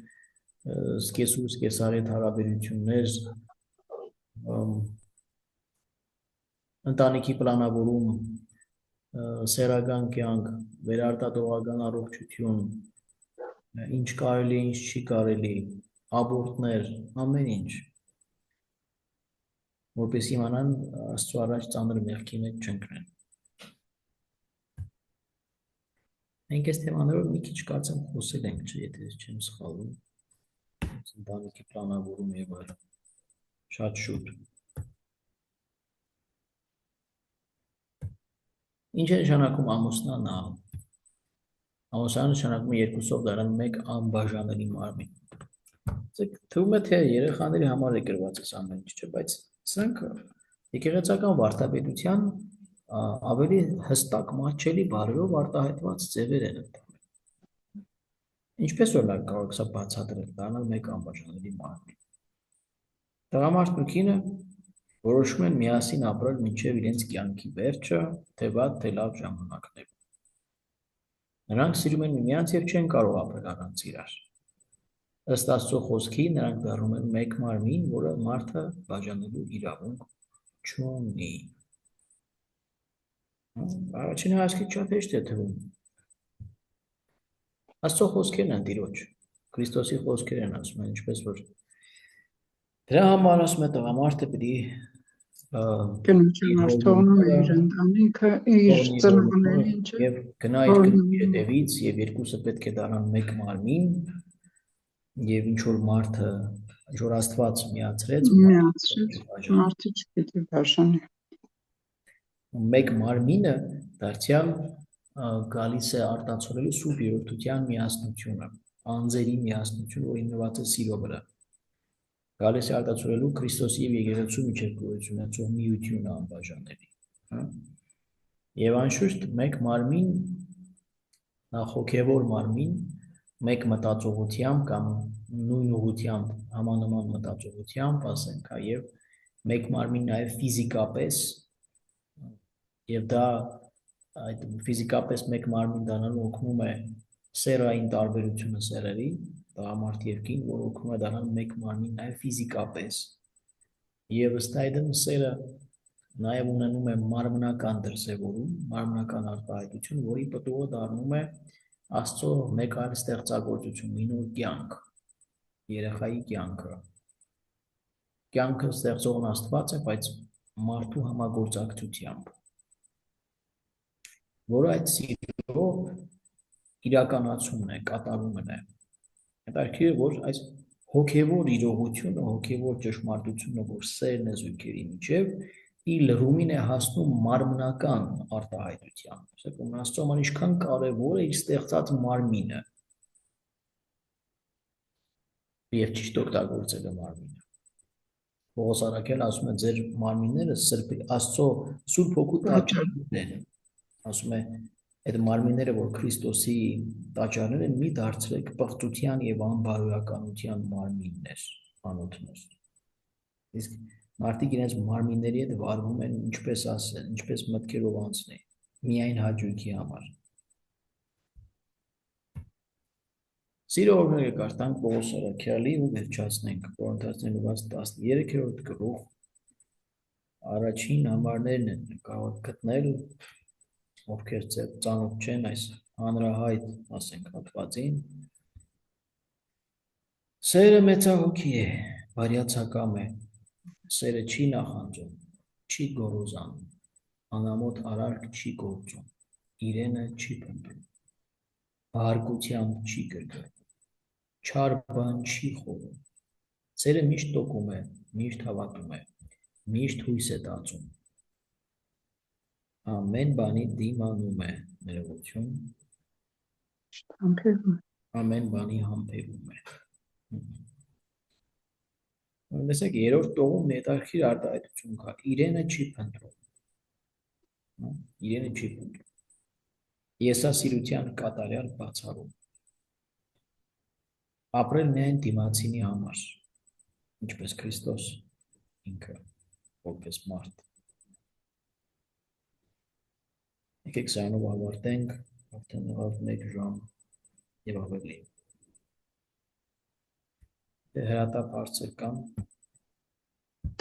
սկեսուս կեսարետ հարաբերություններ, ընտանիքի պլանավորում, սեռական կյանք, վերարտադրողական առողջություն, ինչ կարելի է, ինչ չի կարելի, աբորտներ, ամեն ինչ, որպես իմանան Աստծո առաջ ծանր մեղքի մեջ չընկնեն։ Մենք այս թեմաներով մի քիչ կարծեմ խոսել ենք, եթե չեմ սխալվում, ընտանիքի պլանավորում եւ այլն, շատ շուտ։ Ինչ է նշանակում ամուսնանալ։ Ամուսնալը նշանակում է երկուսով դառնալ մեկ անբաժանելի մարմին։ Թվում է թե երեխաների համար է գրված այս ամեն ինչը, բայց սրանք եկեղեցական վարդապետության ավելի հստակ մատչելի բառերով արտահայտված ձևեր են ընդհանրապես։ Ինչպես օրինակ կարող է սա բացատրել, դառնալ մեկ անբաժանելի մարմին։ Տղամարդն ու կինը որոշում են միասին ապրել մինչև իրենց կյանքի վերջը, թե վատ, թե լավ ժամանակներում։ Նրանք սիրում են միմյանց եւ չեն կարող ապրել առանց իրար։ Ըստ Աստծո խոսքի նրանք դառնում են մեկ մարմին, որը մարդը բաժանելու իրավունք չունի։ Առաջին հասկի շատ հեշտ է թվում։ Աստծո խոսքերն են Տիրոջ, Քրիստոսի խոսքերն են ասում են, ինչպես որ դրա համար ասում է տղամարդը պետք է Կնոջհամար թողնում է իր ընտանիքը, իր ծնողներին, չէ՞։ Եվ գնա այդ կնոջի հետևից եւ երկուսը պետք է դառնան մեկ մարմին եւ ինչ որ մարդը ինչ որ Աստված միացրեց մարդը չպետք է բաժանի։ Մեկ մարմինը դարձյալ գալիս է արտացոլելու սուրբ երրորդության միասնությունը, անձերի միասնությունը, որ հիմնված է սիրո վրա։ Գալիս է արտացոլելու Քրիստոսի եւ եկեղեցու միջև գոյություն ունեցող միությունը անբաժանելի, հա։ Եվ անշուշտ մեկ մարմին, նախ հոգևոր մարմին, մեկ մտածողությամբ կամ նույն ուղղությամբ, համանման մտածողությամբ, ասենք, եւ մեկ մարմին նաեւ ֆիզիկապես, եւ դա այդ ֆիզիկապես մեկ մարմին դառնալու օգնում է սերային տարբերությունը սերերի, տղամարդ եւ կին, որ օգնում է դառնալ մեկ մարմին նաեւ ֆիզիկապես։ Եվ ըստ այդմ սերը նաեւ ունենում է մարմնական դրսևորում, մարմնական արտահայտություն, որի պտուղը դառնում է Աստծո մեկ այլ ստեղծագործություն, մի նոր կյանք, երեխայի կյանքը։ Կյանքը ստեղծողն Աստված է, բայց մարդու համագործակցությամբ, որը այդ սիրո իրականացումն է, կատարումն է։ Հետաքրքիր է, որ այս հոգևոր իրողությունը, հոգևոր ճշմարտությունը, որ սերն է զույգերի միջև, իր լրումին է հասնում մարմնական արտահայտության։ Ասենք, Աստծո համար ինչքան կարևոր է իր ստեղծած մարմինը եւ ճիշտ օգտագործելը մարմինը։ Պողոս առաքյալը ասում է, ձեր մարմինները Աստծո Սուրբ Հոգու տաճարներն են։ Ասում է, այդ մարմինները, որ Քրիստոսի տաճարներ են, մի դարձրեք պղծության եւ անբարոյականության մարմիններ, անոթներ։ Իսկ մարդիկ իրենց մարմինների հետ վարվում են, ինչպես ասել, ինչպես մտքերով անցնի, միայն հաճույքի համար։ Սիրո օրհները կարդանք Պողոս առաքյալի ու վերջացնենք Կորինթացիներին 13-րդ գլուխ առաջին համարներն են կարող գտնել, ովքեր ծանոթ չեն այս հանրահայտ, ասենք, հատվածին։ Սերը մեծահոգի է, բարյացակամ է, սերը չի նախանձում, չի գոռոզանում, անամոթ արարք չի գործում, իրենը չի փնտրում, հարգությամբ չի գրգռվում, չար բան չի խորում, սերը միշտ տոկում է, միշտ հավատում է, միշտ հույս է տածում, ամեն բանի դիմանում է, ներողություն, ամեն բանի համբերում է։ Տեսեք, երրորդ տողում հետաքրքիր արտահայտություն կա, իրենը չի փնտրում, իրենը չի փնտրում, եսասիրության կատարյալ բացառում, ապրել միայն դիմացինի համար, ինչպես Քրիստոս ինքը, որպես մարդ։ Եկեք սրանով ավարտենք, արդեն եղավ 1 ժամ եւ ավելի։ Հրատապ հարցեր կան։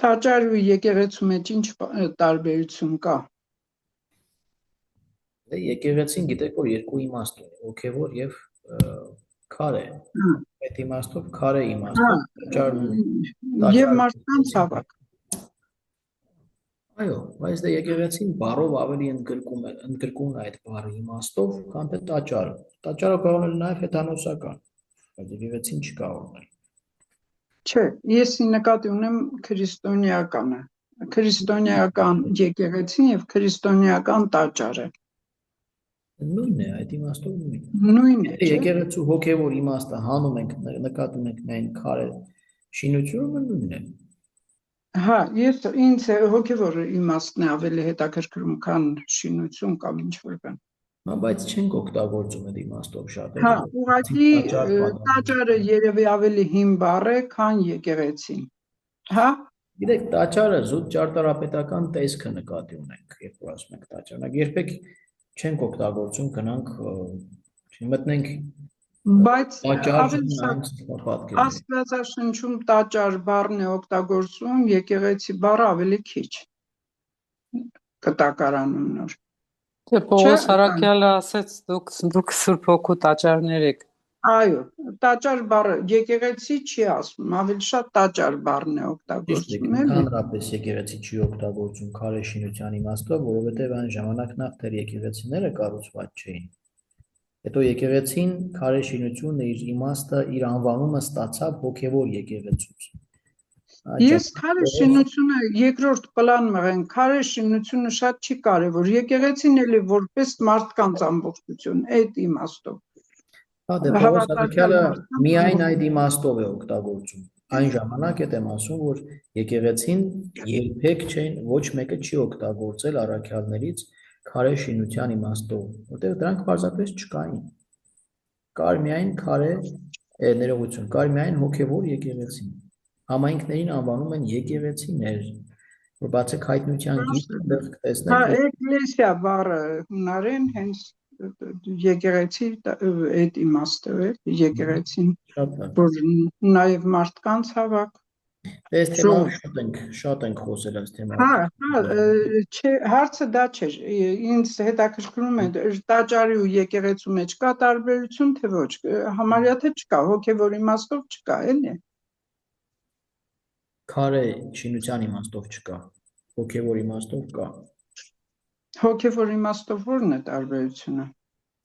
Տաճար ու եկեղեցու մեջ ինչ տարբերություն կա։ Եկեղեցին գիտեք, որ երկու իմաստ ունի, հոգևոր եւ քարե։ Այդ իմաստով քարե իմաստով եւ մարդկանց հավաք։ Այո, բայց դա եկեղեցին բառով ավելի ընդգրկում է այդ բառի իմաստով, քան թե տաճարը։ Տաճարը կարող է նաեւ հեթանոսական, բայց եկեղեցին չկարող է։ Չէ, ես նկատի ունեմ քրիստոնեականը, քրիստոնեական եկեղեցին եւ քրիստոնեական տաճարը։ Նույնն է, այդ իմաստով նույնն է։ Նույնն է, չէ՞։ Եկեղեցու հոգևոր իմաստը հանում ենք, նկատում ենք միայն քարե շինությունը, նույնն է։ Հա, ինձ հոգևոր իմաստն է ավելի հետաքրքրում, քան շինություն կամ ինչ-որ բան։ Բայց չենք օգտագործում այդ իմաստով շատ։ Հա, ուղղակի տաճարը երևի ավելի հին բառ է, քան եկեղեցին։ Հա։ Գիտեք, տաճարը զուտ ճարտարապետական տեսքը նկատի ունենք, երբ որ ասում ենք տաճար, երբեք չենք օգտագործում, գնանք մտնենք բայց Աստվածաշնչում տաճար բառն է օգտագործում, եկեղեցի բառը ավելի քիչ կտակարանում նոր։ Պողոս առաքյալը ասեց, դուք Սուրբ Հոգու տաճարներ եք։ Այո, տաճար բառը եկեղեցի չի ասում, ավելի շատ տաճար բառն է Ճիշտ է, օգտագործում, էլի։ ընդհանրապես եկեղեցի չի օգտագործում քարե շինության իմաստով, որովհետև այն ժամանակն ախտեր եկեղեցիները կառուցված չէին։ Հետո եկեղեցին քարե շինությունը իր իմաստը, իր անվանումը ստացավ հոգևոր եկեղեցուց։ Ես քարե շինությունը երկրորդ պլան մղեն, քարե շինությունը շատ չի կարևոր, եկեղեցին էլի որպես մարդկանց ամբողջություն, այդ իմաստով։ Հա, դե Պողոս Առաքյալը միայն այդ իմաստով է օգտագործում։ Այն ժամանակ եմ ասում, որ եկեղեցին երբեք ոչ մեկը չի օգտագործել առաքյալներից քարե շինության իմաստով, որտեղ դրանք պարզապես չկային։ Կար միայն ներողություն, կար միայն հոգևոր եկեղեցին։ Համայնքներին անվանում են եկեղեցիներ, որ բացեք հայտնության գիրքը դեռ կտեսնեք։ Հա, էկլեսիա բառը հունարեն հենց եկեղեցի այդ իմաստով է, եկեղեցին, որ նաև մարդկանց հավաք։ Այս թեման շատ ենք խոսել այս թեման։ Հա, հարցը դա չէր, ինձ հետաքրքրում է տաճարի ու եկեղեցու մեջ կա տարբերություն, թե ոչ, համարյա թե չկա, հոգևոր իմաստով չկա, էլի։ Քարե շինության իմաստով չկա, հոգևոր իմաստով կա։ Հոգևոր իմաստով ո՞րն է տարբերությունը։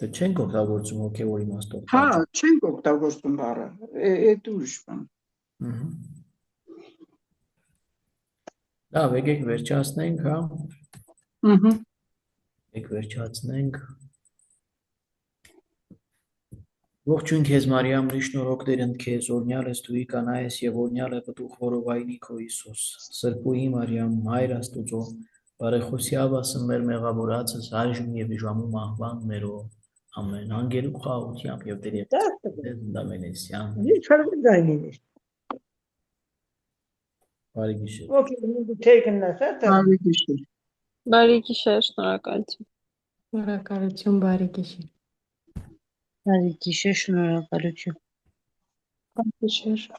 Դե չենք օգտագործում հոգևոր իմաստով։ Հա, չենք օգտագործում բառը, այդ ուրիշ բան։ Լավ, եկեք վերջացնենք, հա։ Եկեք վերջացնենք։ Ողջույն քեզ Մարիամ, շնորհք Տերն քեզ, օրհնյալ ես դու կանայես եւ օրհնյալ է պտուղ որովայնի քո Հիսուս։ Սրբուհի Մարիամ, Մայր Աստուծո, բարեխոսի Աբասը մեր մեղավորացս այժմ եւ ժամու մահվան մերո։ Ամեն անգելու խաղությամբ եւ Տեր Եհովա Դամենեսյան։ Բարի գիշեր։ Բարի գիշեր։ Բարի գիշեր, շնորհակալություն։ Շնորհակալություն, բարի գիշեր։ Բարի գիշեր, շնորհակալություն։ Բարի գիշեր։